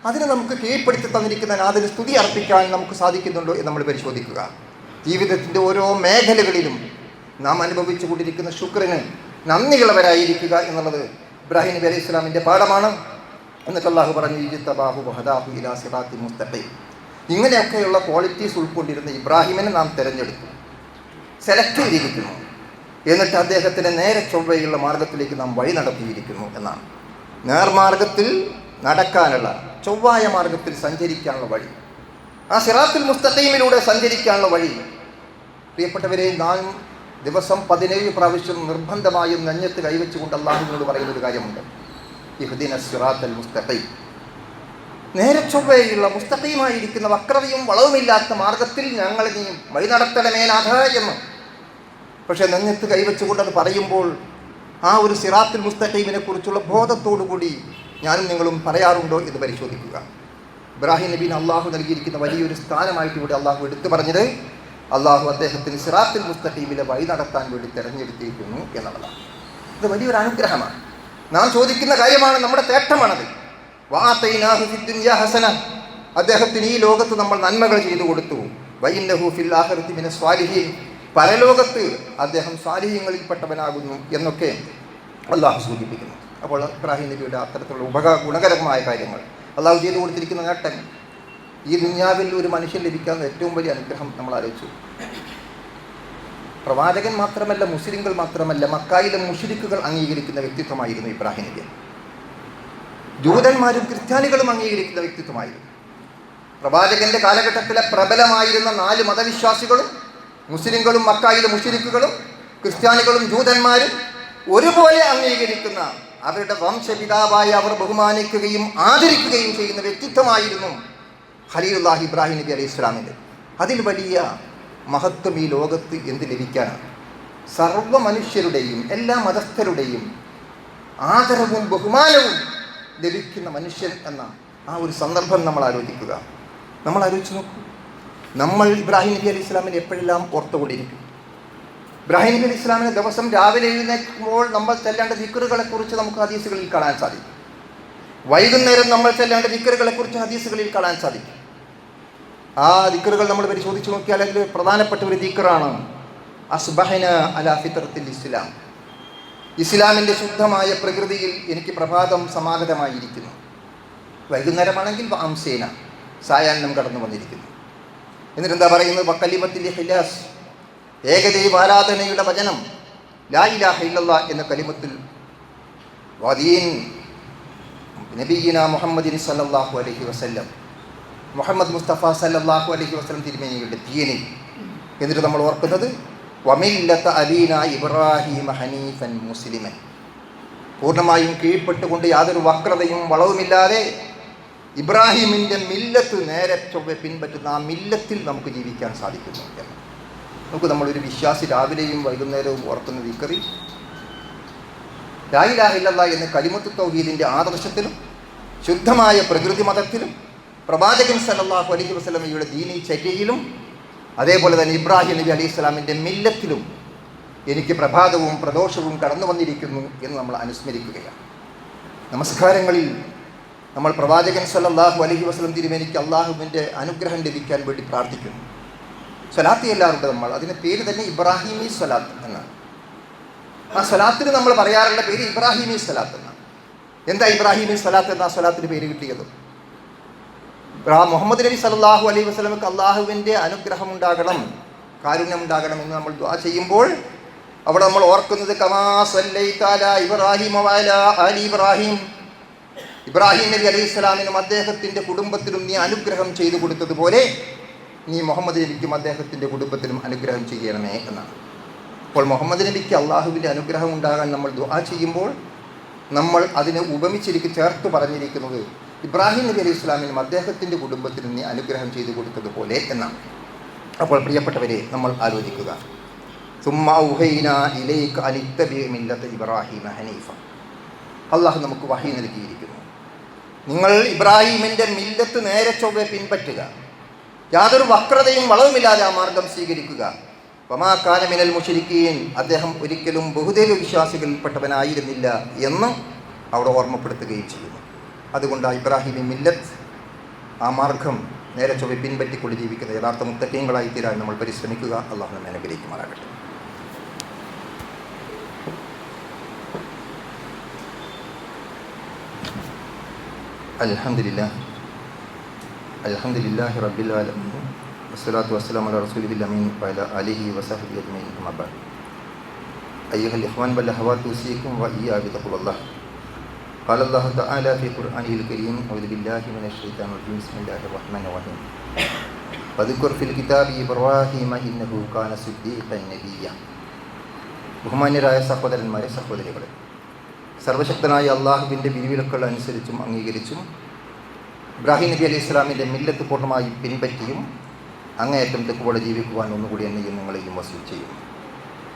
അതിനെ നമുക്ക് കീഴ്പ്പെടുത്തി തന്നിരിക്കുന്ന നാഥന് സ്തുതി അർപ്പിക്കാൻ നമുക്ക് സാധിക്കുന്നുണ്ടോ എന്ന് നമ്മൾ പരിശോധിക്കുക. ജീവിതത്തിൻ്റെ ഓരോ മേഖലകളിലും നാം അനുഭവിച്ചു കൊണ്ടിരിക്കുന്ന ശുക്രിന് നന്ദിയുള്ളവരായിരിക്കുക എന്നുള്ളത് ഇബ്രാഹിം നബി അലൈഹി ഇസ്ലാമിൻ്റെ പാഠമാണ്. എന്നിട്ട് അല്ലാഹു പറഞ്ഞു, ഇജ്തബാഹു വഹദാഹു ഇലാ സിറാത്തിൻ മുസ്തഖീം. ഇങ്ങനെയൊക്കെയുള്ള ക്വാളിറ്റീസ് ഉൾക്കൊണ്ടിരുന്ന ഇബ്രാഹിമിനെ നാം തിരഞ്ഞെടുത്തു, സെലക്ട് ചെയ്തിരിക്കുന്നു. എന്നിട്ട് അദ്ദേഹത്തിൻ്റെ നേരെ ചൊവ്വയുള്ള മാർഗത്തിലേക്ക് നാം വഴി നടത്തിയിരിക്കുന്നു എന്നാണ്. നേർമാർഗത്തിൽ നടക്കാനുള്ള, ചൊവ്വായ മാർഗത്തിൽ സഞ്ചരിക്കാനുള്ള വഴി, ആ സിറാത്തുൽ മുസ്തഖീമിലൂടെ സഞ്ചരിക്കാനുള്ള വഴി. പ്രിയപ്പെട്ടവരെ, നാം ദിവസം 17 പ്രാവശ്യം നിർബന്ധമായും നെഞ്ഞത്ത് കൈവച്ചുകൊണ്ട് അള്ളാഹുവിനോട് പറയുന്നൊരു കാര്യമുണ്ട്, ഇഹ്ദിന സിറാത്തൽ മുസ്തഖീം. നേരെ ചൊവ്വയുള്ള മുസ്തഖീമായിരിക്കുന്ന വക്രതയും വളവുമില്ലാത്ത മാർഗത്തിൽ ഞങ്ങളെ നീ വഴി നടത്തണമേ നാഥ എന്ന്. പക്ഷേ നെഞ്ഞത്ത് കൈവച്ചുകൊണ്ട് അത് പറയുമ്പോൾ ആ ഒരു സിറാത്തുൽ മുസ്തഖീമിനെ കുറിച്ചുള്ള ബോധത്തോടുകൂടി ഞാനും നിങ്ങളും പറയാറുണ്ടോ എന്ന് പരിശോധിക്കുക. ഇബ്രാഹിം നബീന് അള്ളാഹു നൽകിയിരിക്കുന്ന വലിയൊരു സ്ഥാനമായിട്ട് ഇവിടെ അള്ളാഹു എടുത്തു പറഞ്ഞത്, അള്ളാഹു അദ്ദേഹത്തിന് സിറാത്തുൽ മുസ്തഖീമിലെ വഴി നടത്താൻ വേണ്ടി തിരഞ്ഞെടുത്തിരിക്കുന്നു എന്നുള്ളതാണ്. ഇത് വലിയൊരു അനുഗ്രഹമാണ്, നാം ചോദിക്കുന്ന കാര്യമാണ്, നമ്മുടെ തേട്ടമാണത്. വഅതൈനാഹു ഫിദ്ദുനിയ ഹസന, അദ്ദേഹത്തിന് ഈ ലോകത്ത് നമ്മൾ നന്മകൾ ചെയ്തു കൊടുത്തു. വഇന്നഹു ഫിൽ ആഖിറതി മിനസ് സ്വാലിഹീൻ, പരലോകത്ത് അദ്ദേഹം സ്വാലിഹീങ്ങളിൽപ്പെട്ടവനാകുന്നു എന്നൊക്കെ അള്ളാഹു സൂചിപ്പിക്കുന്നു. അപ്പോൾ ഇബ്രാഹിം നബിയുടെ അത്തരത്തിലുള്ള ഗുണകരമായ കാര്യങ്ങൾ, അള്ളാഹു ചെയ്തു കൊടുത്തിരിക്കുന്ന നേട്ടം, ഈ ദുനിയാവിൽ ഒരു മനുഷ്യൻ ലഭിക്കാവുന്ന ഏറ്റവും വലിയ അനുഗ്രഹം നമ്മൾ ആലോചിച്ചു. പ്രവാചകൻ മാത്രമല്ല, മുസ്ലിങ്ങൾ മാത്രമല്ല, മക്കായിലെ മുശ്രിക്കുകൾ അംഗീകരിക്കുന്ന വ്യക്തിത്വമായിരുന്നു ഇബ്രാഹിം നബി. ജൂതന്മാരും ക്രിസ്ത്യാനികളും അംഗീകരിക്കുന്ന വ്യക്തിത്വമായിരുന്നു. പ്രവാചകന്റെ കാലഘട്ടത്തിലെ പ്രബലമായിരുന്ന 4 മതവിശ്വാസികളും, മുസ്ലിങ്ങളും മക്കായിലെ മുശ്രിക്കുകളും ക്രിസ്ത്യാനികളും ജൂതന്മാരും ഒരുപോലെ അംഗീകരിക്കുന്ന, അവരുടെ വംശപിതാവായി അവർ ബഹുമാനിക്കുകയും ആദരിക്കുകയും ചെയ്യുന്ന വ്യക്തിത്വമായിരുന്നു ഖലീലുല്ലാഹി ഇബ്രാഹിം നബി അലൈഹി ഇസ്ലാമിൻ്റെ. അതിൽ വലിയ മഹത്വം ഈ ലോകത്ത് എന്ത് ലഭിക്കാനാണ്? സർവ്വ മനുഷ്യരുടെയും എല്ലാ മതസ്ഥരുടെയും ആദരവും ബഹുമാനവും ലഭിക്കുന്ന മനുഷ്യൻ എന്ന ആ ഒരു സന്ദർഭം നമ്മൾ ആലോചിക്കുക. നമ്മൾ ആലോചിച്ച് നോക്കൂ, നമ്മൾ ഇബ്രാഹിം നബി അലൈഹി ഇസ്ലാമിനെ എപ്പോഴെല്ലാം ഓർത്തുകൊണ്ടിരിക്കും? ഇബ്രാഹിം നബി അലൈഹി ഇസ്ലാമിനെ ദിവസം രാവിലെ എഴുന്നേൽക്കുമ്പോൾ നമ്മൾ ചെല്ലേണ്ട ദിക്റുകളെ കുറിച്ച് നമുക്ക് ഹദീസുകളിൽ കാണാൻ സാധിക്കും. വൈകുന്നേരം നമ്മൾ ചെല്ലേണ്ട ദിക്റുകളെ കുറിച്ച് ഹദീസുകളിൽ കാണാൻ സാധിക്കും. ആ ദിക്റുകൾ നമ്മൾ പരിശോധിച്ച് നോക്കിയാൽ അതിൽ പ്രധാനപ്പെട്ട ഒരു ദിക്റാണ് അസ്ബഹന അലാ ഫിത്രത്തിൽ ഇസ്ലാം. ഇസ്ലാമിൻ്റെ ശുദ്ധമായ പ്രകൃതിയിൽ എനിക്ക് പ്രഭാതം സമാഗതമായിരിക്കുന്നു. വൈകുന്നേരമാണെങ്കിൽ അംസേന, സായാഹ്നം കടന്നു വന്നിരിക്കുന്നു. എന്നിട്ട് എന്താ പറയുന്നത്? വക്കലിമത്തിൽ ഹിലാസ്, ഏകദൈവ ആരാധനയുടെ വചനം, ലാ ഇലാഹ ഇല്ലല്ലാഹ് എന്ന കലിമത്തിൽ വദീൻ നബിയിന മുഹമ്മദിൻ സല്ലല്ലാഹു അലൈഹി വസല്ലം, മുഹമ്മദ് മുസ്തഫ സല്ലല്ലാഹു അലൈഹി വസല്ലം തിരുമേനിയുടെ ദീനിൽ. എന്നിട്ട് നമ്മൾ ഓർക്കുന്നത് വമില്ലത അബീന ഇബ്രാഹിം ഹനീഫൻ മുസ്ലിമൻ, പൂർണ്ണമായും കീഴ്പ്പെട്ടുകൊണ്ട് യാതൊരു വക്രതയും വളവുമില്ലാതെ ഇബ്രാഹിമിൻ്റെ മില്ലത്ത് നേരെ ചൊവ്വെ പിൻപറ്റുന്ന ആ മില്ലത്തിൽ നമുക്ക് ജീവിക്കാൻ സാധിക്കുന്നു എന്ന്. നമുക്ക് നമ്മളൊരു വിശ്വാസി രാവിലെയും വൈകുന്നേരവും ഓർക്കുന്ന ദിക്റിൽ ലാ ഇലാഹ ഇല്ലല്ലാഹ് എന്ന കലിമത്ത് തൗഹീദിൻ്റെ ആദർശത്തിലും ശുദ്ധമായ പ്രകൃതി മതത്തിലും പ്രവാചകൻ സല്ലല്ലാഹു അലൈഹി വസല്ലമയുടെ ദീനീ ചര്യയിലും അതേപോലെ തന്നെ ഇബ്രാഹിം നബി അലൈഹി സ്വലാമിൻ്റെ മില്ലത്തിലും എനിക്ക് പ്രഭാതവും പ്രദോഷവും കടന്നു വന്നിരിക്കുന്നു എന്ന് നമ്മൾ അനുസ്മരിക്കുകയാണ്. നമസ്കാരങ്ങളിൽ നമ്മൾ പ്രവാചകൻ സല്ലല്ലാഹു അലൈഹി വസല്ലം തിരുമേനിക്ക് അള്ളാഹുവിൻ്റെ അനുഗ്രഹം ലഭിക്കാൻ വേണ്ടി പ്രാർത്ഥിക്കുന്നു. സ്വലാത്ത് ചെല്ലാറുണ്ട് നമ്മൾ. അതിൻ്റെ പേര് തന്നെ ഇബ്രാഹിമി സ്വലാത്ത് എന്നാണ്. ആ സ്വലാത്തിന് നമ്മൾ പറയാറുള്ള പേര് ഇബ്രാഹിമി സ്വലാത്ത് എന്നാണ്. എന്താ ഇബ്രാഹിമി സ്വലാത്ത് എന്ന സ്വലാത്തിന് പേര് കിട്ടിയത്? മുഹമ്മദ് നബി സല്ലല്ലാഹു അലൈഹി വസല്ലമക്ക് അള്ളാഹുവിൻ്റെ അനുഗ്രഹം ഉണ്ടാകണം, കാരുണ്യം ഉണ്ടാകണം എന്ന് നമ്മൾ ദുആ ചെയ്യുമ്പോൾ അവിടെ നമ്മൾ ഓർക്കുന്നത് കമാ സല്ലൈത അലാ ഇബ്രാഹിം വഅലാ ആലി ഇബ്രാഹിം, ഇബ്രാഹിം നബി അലൈഹി സ്വലാമിനും അദ്ദേഹത്തിൻ്റെ കുടുംബത്തിനും നീ അനുഗ്രഹം ചെയ്തു കൊടുത്തതുപോലെ നീ മുഹമ്മദ് നബിക്കും അദ്ദേഹത്തിൻ്റെ കുടുംബത്തിനും അനുഗ്രഹം ചെയ്യണമേ എന്നാണ്. അപ്പോൾ മുഹമ്മദ് നബിക്ക് അള്ളാഹുവിൻ്റെ അനുഗ്രഹം ഉണ്ടാകാൻ നമ്മൾ ദുആ ചെയ്യുമ്പോൾ നമ്മൾ അതിനെ ചേർത്ത് പറഞ്ഞിരിക്കുന്നത് ഇബ്രാഹിം നബി അലൈഹി സ്വലാമിനും അദ്ദേഹത്തിൻ്റെ കുടുംബത്തിനും നീ അനുഗ്രഹം ചെയ്തു കൊടുത്തതുപോലെ എന്നാണ്. അപ്പോൾ പ്രിയപ്പെട്ടവരെ, നമ്മൾ ആലോചിക്കുക, സുമ്മ ഔഹൈനാ ഇലൈക അനിത്തബി മില്ലത ഇബ്രാഹിമ ഹനീഫ. അള്ളാഹു നമുക്ക് വഹി നൽകിയിരിക്കുന്നു, നിങ്ങൾ ഇബ്രാഹിമിൻ്റെ മില്ലത്ത് നേരെ ചൊവ്വെ പിൻപറ്റുക, യാതൊരു വക്രതയും വളവുമില്ലാതെ ആ മാർഗം സ്വീകരിക്കുക. വമാ കാന മിനൽ മുശ്രിക്കീൻ, അദ്ദേഹം ഒരിക്കലും ബഹുദൈവ വിശ്വാസികളിൽപ്പെട്ടവനായിരുന്നില്ല എന്ന് അവിടെ ഓർമ്മപ്പെടുത്തുകയും ചെയ്യുന്നു. അതുകൊണ്ട് ഇബ്രാഹിമി മില്ലത്ത്, ആ മാർഗം നേരെ ചൊവ്വെ പിൻപറ്റിക്കൊണ്ട് ജീവിക്കുന്ന യഥാർത്ഥ മുത്തഖീങ്ങളായി തീരാൻ നമ്മൾ പരിശ്രമിക്കുക. അള്ളാഹു നമ്മെ അനുഗ്രഹിക്കുമാറാകട്ടെ. അൽഹംദുലില്ലാഹി റബ്ബിൽ ആലമീൻ വസ്സലാത്തു വസ്സലാമു അലാ റസൂലിൽ അമീൻ വഅലാ ആലിഹി വസഹ്ബിഹി അജ്മഈൻ. അമ്മാ ബഅദ്. അയ്യുഹൽ ഇഖ്വാൻ വൽ അഖവാത്ത് ഉസീകും വഇയ്യാ ബിത്തഖ്വല്ലാഹ്. ഖാല അല്ലാഹു തആല ഫീ ഖുർആനിഹിൽ കരീം അഊദു ബില്ലാഹി മിനശ് ശൈത്താനിർ റജീം ബിസ്മില്ലാഹിർ റഹ്മാനിർ റഹീം. വദ്കുർ ഫിൽ കിതാബി ഇബ്രാഹീമ ഇന്നഹു കാന സിദ്ദീഖൻ നബിയ്യ. ബഹുമാന്യരായ സഹോദരന്മാരെ, സഹോദരികളെ, സർവശക്തനായ അള്ളാഹുവിൻ്റെ വിധിവിലക്കുകൾ അനുസരിച്ചും അംഗീകരിച്ചും ഇബ്രാഹിം നബി അലൈഹി സ്വലാമിൻ്റെ മില്ലത്ത് പൂർണ്ണമായും പിൻപറ്റിയും അങ്ങേയറ്റം തെക്കുപോലെ ജീവിക്കുവാൻ ഒന്നുകൂടി എന്നെയും നിങ്ങളെയും വസീയത്ത് ചെയ്യുന്നു.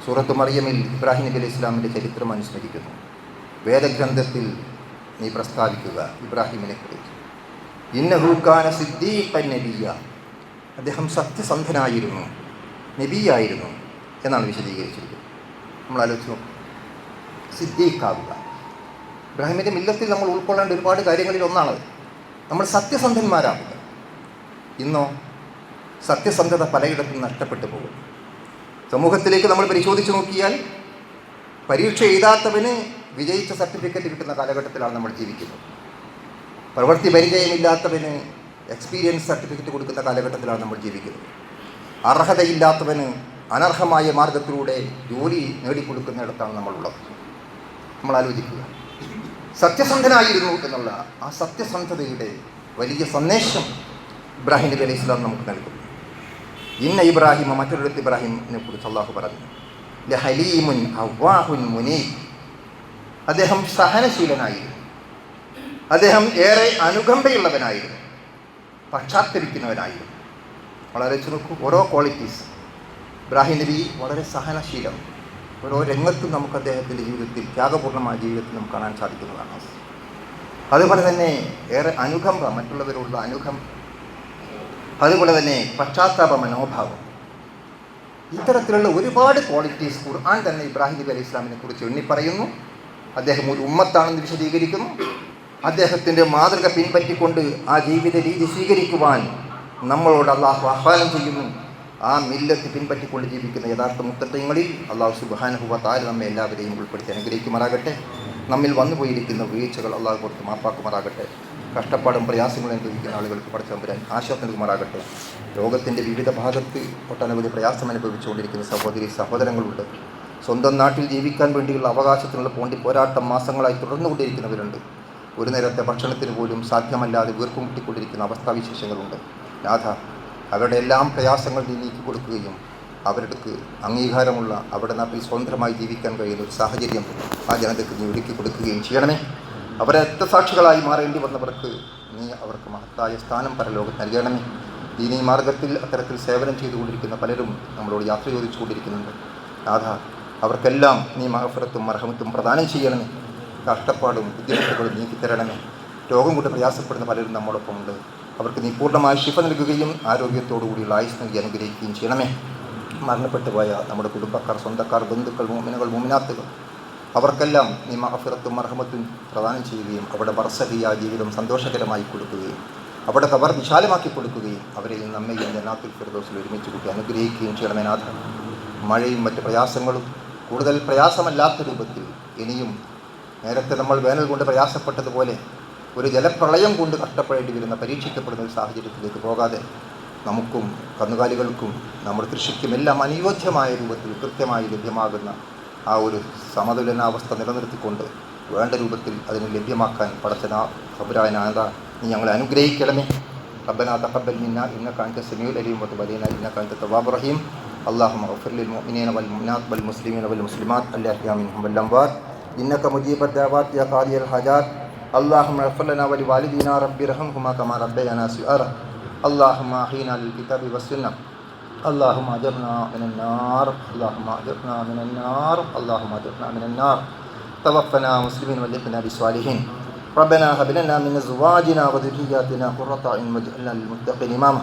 സൂറത്ത് മറിയമിൽ ഇബ്രാഹിം നബി അലൈഹി സ്വലാമിൻ്റെ ചരിത്രം അനുസ്മരിക്കുന്നു. വേദഗ്രന്ഥത്തിൽ നീ പ്രസ്താവിക്കുക ഇബ്രാഹിമിനെ കുറിച്ച്, ഇന്നഹു കാന സിദ്ദീഖൻ നബിയ്യ, അദ്ദേഹം സത്യസന്ധനായിരുന്നു, നബിയായിരുന്നു എന്നാണ് വിശദീകരിച്ചിരിക്കുന്നത്. നമ്മൾ ആലോചിച്ചു, സിദ്ദീഖാവുക, ഇബ്രാഹിമിൻ്റെ മില്ലത്തിൽ നമ്മൾ ഉൾക്കൊള്ളേണ്ട ഒരുപാട് കാര്യങ്ങളിൽ ഒന്നാണത്. നമ്മൾ സത്യസന്ധന്മാരാവുക. ഇന്നോ സത്യസന്ധത പലയിടത്തും നഷ്ടപ്പെട്ടു പോകും. സമൂഹത്തിലേക്ക് നമ്മൾ പരിശോധിച്ച് നോക്കിയാൽ പരീക്ഷ എഴുതാത്തവന് വിജയിച്ച സർട്ടിഫിക്കറ്റ് കിട്ടുന്ന കാലഘട്ടത്തിലാണ് നമ്മൾ ജീവിക്കുന്നത്. പ്രവൃത്തി പരിചയമില്ലാത്തവന് എക്സ്പീരിയൻസ് സർട്ടിഫിക്കറ്റ് കൊടുക്കുന്ന കാലഘട്ടത്തിലാണ് നമ്മൾ ജീവിക്കുന്നത്. അർഹതയില്ലാത്തവന് അനർഹമായ മാർഗത്തിലൂടെ ജോലി നേടിക്കൊടുക്കുന്നിടത്താണ് നമ്മളുള്ളത്. നമ്മൾ ആലോചിക്കുക, സത്യസന്ധനായിരുന്നു എന്നുള്ള ആ സത്യസന്ധതയുടെ വലിയ സന്ദേശം ഇബ്രാഹിം നബി അലൈഹി സ്വലാം നമുക്ക് നൽകുന്നു. ഇന്ന ഇബ്രാഹിമ, മറ്റൊരിടത്ത് ഇബ്രാഹിമിനെ കുറിച്ച് അള്ളാഹു പറഞ്ഞു, ലഹലീമുൻ അവ്വാഹുൻ മുനീബ്, അദ്ദേഹം സഹനശീലനായിരുന്നു, അദ്ദേഹം ഏറെ അനുകമ്പയുള്ളവനായിരുന്നു, പശ്ചാത്തപിക്കുന്നവനായിരുന്നു. വളരെ നോക്കൂ, ഓരോ ക്വാളിറ്റീസ്. ഇബ്രാഹിം നബി വളരെ സഹനശീലം, ഓരോ രംഗത്തും നമുക്ക് അദ്ദേഹത്തിൻ്റെ ജീവിതത്തിൽ, ത്യാഗപൂർണ്ണമായ ജീവിതത്തിൽ നമുക്ക് കാണാൻ സാധിക്കുന്നതാണ്. അതുപോലെ തന്നെ ഏറെ അനുകമ്പ, മറ്റുള്ളവരോടുള്ള അനുകമ്പ, അതുപോലെ തന്നെ പശ്ചാത്താപ മനോഭാവം, ഇത്തരത്തിലുള്ള ഒരുപാട് ക്വാളിറ്റീസ് ഖുർആൻ തന്നെ ഇബ്രാഹിം നബി അലൈഹി സ്വലാമിനെ കുറിച്ച് എണ്ണിപ്പറയുന്നു. അദ്ദേഹം ഒരു ഉമ്മത്താണെന്ന് വിശദീകരിക്കുന്നു. അദ്ദേഹത്തിൻ്റെ മാതൃക പിൻപറ്റിക്കൊണ്ട് ആ ജീവിത രീതി സ്വീകരിക്കുവാൻ നമ്മളോട് അള്ളാഹു ആഹ്വാനം ചെയ്യുന്നു. ആ മില്ലത്ത് പിൻപറ്റിക്കൊണ്ട് ജീവിക്കുന്ന യഥാർത്ഥ മുത്തഖീങ്ങളിൽ അള്ളാഹു സുബ്ഹാനഹു വ തആല നമ്മെ എല്ലാവരെയും ഉൾപ്പെടുത്തി അനുഗ്രഹിക്കുമാറാകട്ടെ. നമ്മിൽ വന്നുപോയിരിക്കുന്ന വീഴ്ചകൾ അള്ളാഹു പുറത്ത് മാപ്പാക്കുമാറാകട്ടെ. കഷ്ടപ്പാടും പ്രയാസങ്ങളും അനുഭവിക്കുന്ന ആളുകൾക്ക് പടച്ചതമ്പുരാൻ ആശ്വാസം നൽകുമാറാകട്ടെ. ലോകത്തിൻ്റെ വിവിധ ഭാഗത്ത് ഒട്ടനവധി പ്രയാസം അനുഭവിച്ചുകൊണ്ടിരിക്കുന്ന സഹോദരി സഹോദരങ്ങളുണ്ട്. സ്വന്തം നാട്ടിൽ ജീവിക്കാൻ വേണ്ടിയുള്ള അവകാശത്തിനുള്ള പോരാട്ടം മാസങ്ങളായി തുടർന്നുകൊണ്ടിരിക്കുന്നവരുണ്ട്. ഒരു നേരത്തെ ഭക്ഷണത്തിന് പോലും സാധ്യമല്ലാതെ വീർപ്പുമുട്ടിക്കൊണ്ടിരിക്കുന്ന അവസ്ഥാവിശേഷങ്ങളുണ്ട്. നാഥ, അവരുടെ എല്ലാം പ്രയാസങ്ങൾ നീ നീക്കി കൊടുക്കുകയും അവർക്ക് അംഗീകാരമുള്ള അവരുടെ നാട്ടിൽ സ്വതന്ത്രമായി ജീവിക്കാൻ കഴിയുന്ന ഒരു സാഹചര്യം ആ ജനതയ്ക്ക് നീ ഒരുക്കി കൊടുക്കുകയും ചെയ്യണമേ. അവരെ രക്തസാക്ഷികളായി മാറേണ്ടി വന്നവർക്ക് നീ അവർക്ക് മഹത്തായ സ്ഥാനം പരലോകത്ത് നൽകണമേ. ദീനീ മാർഗത്തിൽ അത്തരത്തിൽ സേവനം ചെയ്തുകൊണ്ടിരിക്കുന്ന പലരും നമ്മളോട് യാത്ര ചോദിച്ചുകൊണ്ടിരിക്കുന്നുണ്ട്. നാഥ, അവർക്കെല്ലാം നീ മഗ്ഫിറത്തും മർഹമത്തും പ്രദാനം ചെയ്യണമേ. കഷ്ടപ്പാടും ബുദ്ധിമുട്ടുകളും നീക്കിത്തരണമേ. രോഗം കൊണ്ട് പ്രയാസപ്പെടുന്ന പലരും നമ്മോടൊപ്പമുണ്ട്. അവർക്ക് നീ പൂർണ്ണമായി ശിഫ നൽകുകയും ആരോഗ്യത്തോടുകൂടിയുള്ള ആയുസ് നൽകി അനുഗ്രഹിക്കുകയും ചെയ്യണമേ. മരണപ്പെട്ടു പോയ നമ്മുടെ കുടുംബക്കാർ, സ്വന്തക്കാർ, ബന്ധുക്കൾ, മുഅ്മിനുകൾ, മുഅ്മിനാത്തുകൾ, അവർക്കെല്ലാം നീ മഗ്ഫിറത്തും മർഹമത്തും പ്രദാനം ചെയ്യുകയും അവരുടെ ബർസഹിയ ജീവിതം സന്തോഷകരമായി കൊടുക്കുകയും അവിടെ ഖബർ വിശാലമാക്കി കൊടുക്കുകയും അവരെയും നമ്മയും ജന്നാത്തുൽ ഫിർദൗസിൽ ഒരുമിച്ച് കൂട്ടി അനുഗ്രഹിക്കുകയും ചെയ്യണമേ നാഥ. മഴയും മറ്റ് പ്രയാസങ്ങളും കൂടുതൽ പ്രയാസമല്ലാത്ത രൂപത്തിൽ ഇനിയും നേരത്തെ നമ്മൾ വേനൽ കൊണ്ട് പ്രയാസപ്പെട്ടതുപോലെ ഒരു ജലപ്രളയം കൊണ്ട് കഷ്ടപ്പെടേണ്ടി വരുന്ന പരീക്ഷിക്കപ്പെടുന്ന ഒരു സാഹചര്യത്തിലേക്ക് പോകാതെ നമുക്കും കന്നുകാലികൾക്കും നമ്മുടെ കൃഷിക്കുമെല്ലാം അനുയോജ്യമായ രൂപത്തിൽ കൃത്യമായി ലഭ്യമാകുന്ന ആ ഒരു സമതുലനാവസ്ഥ നിലനിർത്തിക്കൊണ്ട് വേണ്ട രൂപത്തിൽ അതിന് ലഭ്യമാക്കാൻ പടച്ചന ഖബറായ നാഥ നീ ഞങ്ങളെ അനുഗ്രഹിക്കണമേ. റബ്ബനാ തഖബ്ബൽ മിന്നാ ഇന്നക അൻത സമീഉൽ അലീം വതുബ് അലൈനാ ഇന്നക അൻത തവ്വാബുർ റഹീം. اللهم اغفر للمؤمنين والمؤمنات والمسلمين والمسلمات الأحياء منهم والأموات إنك مجيب الدعوات يا قاضي الحاجات. اللهم اغفر لنا ولوالدينا رب ارحمهما كما ربيانا صغارا. اللهم أحينا للكتاب والسنة. اللهم أجرنا من النار. اللهم أجرنا من النار. اللهم أجرنا من النار. توفنا مسلمين والحقنا بالصالحين. ربنا هب لنا من أزواجنا وذرياتنا قرة أعين واجعلنا للمتقين إماما.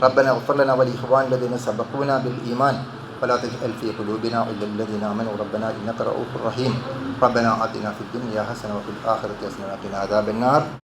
ربنا اغفر لنا ولإخواننا الذين سبقونا بالإيمان ولا تجعل في قلوبنا إلا الذين آمنوا ربنا إنك رؤوف رحيم. ربنا آتنا في الدنيا حسنة وفي الآخرة حسنة وقنا عذاب النار.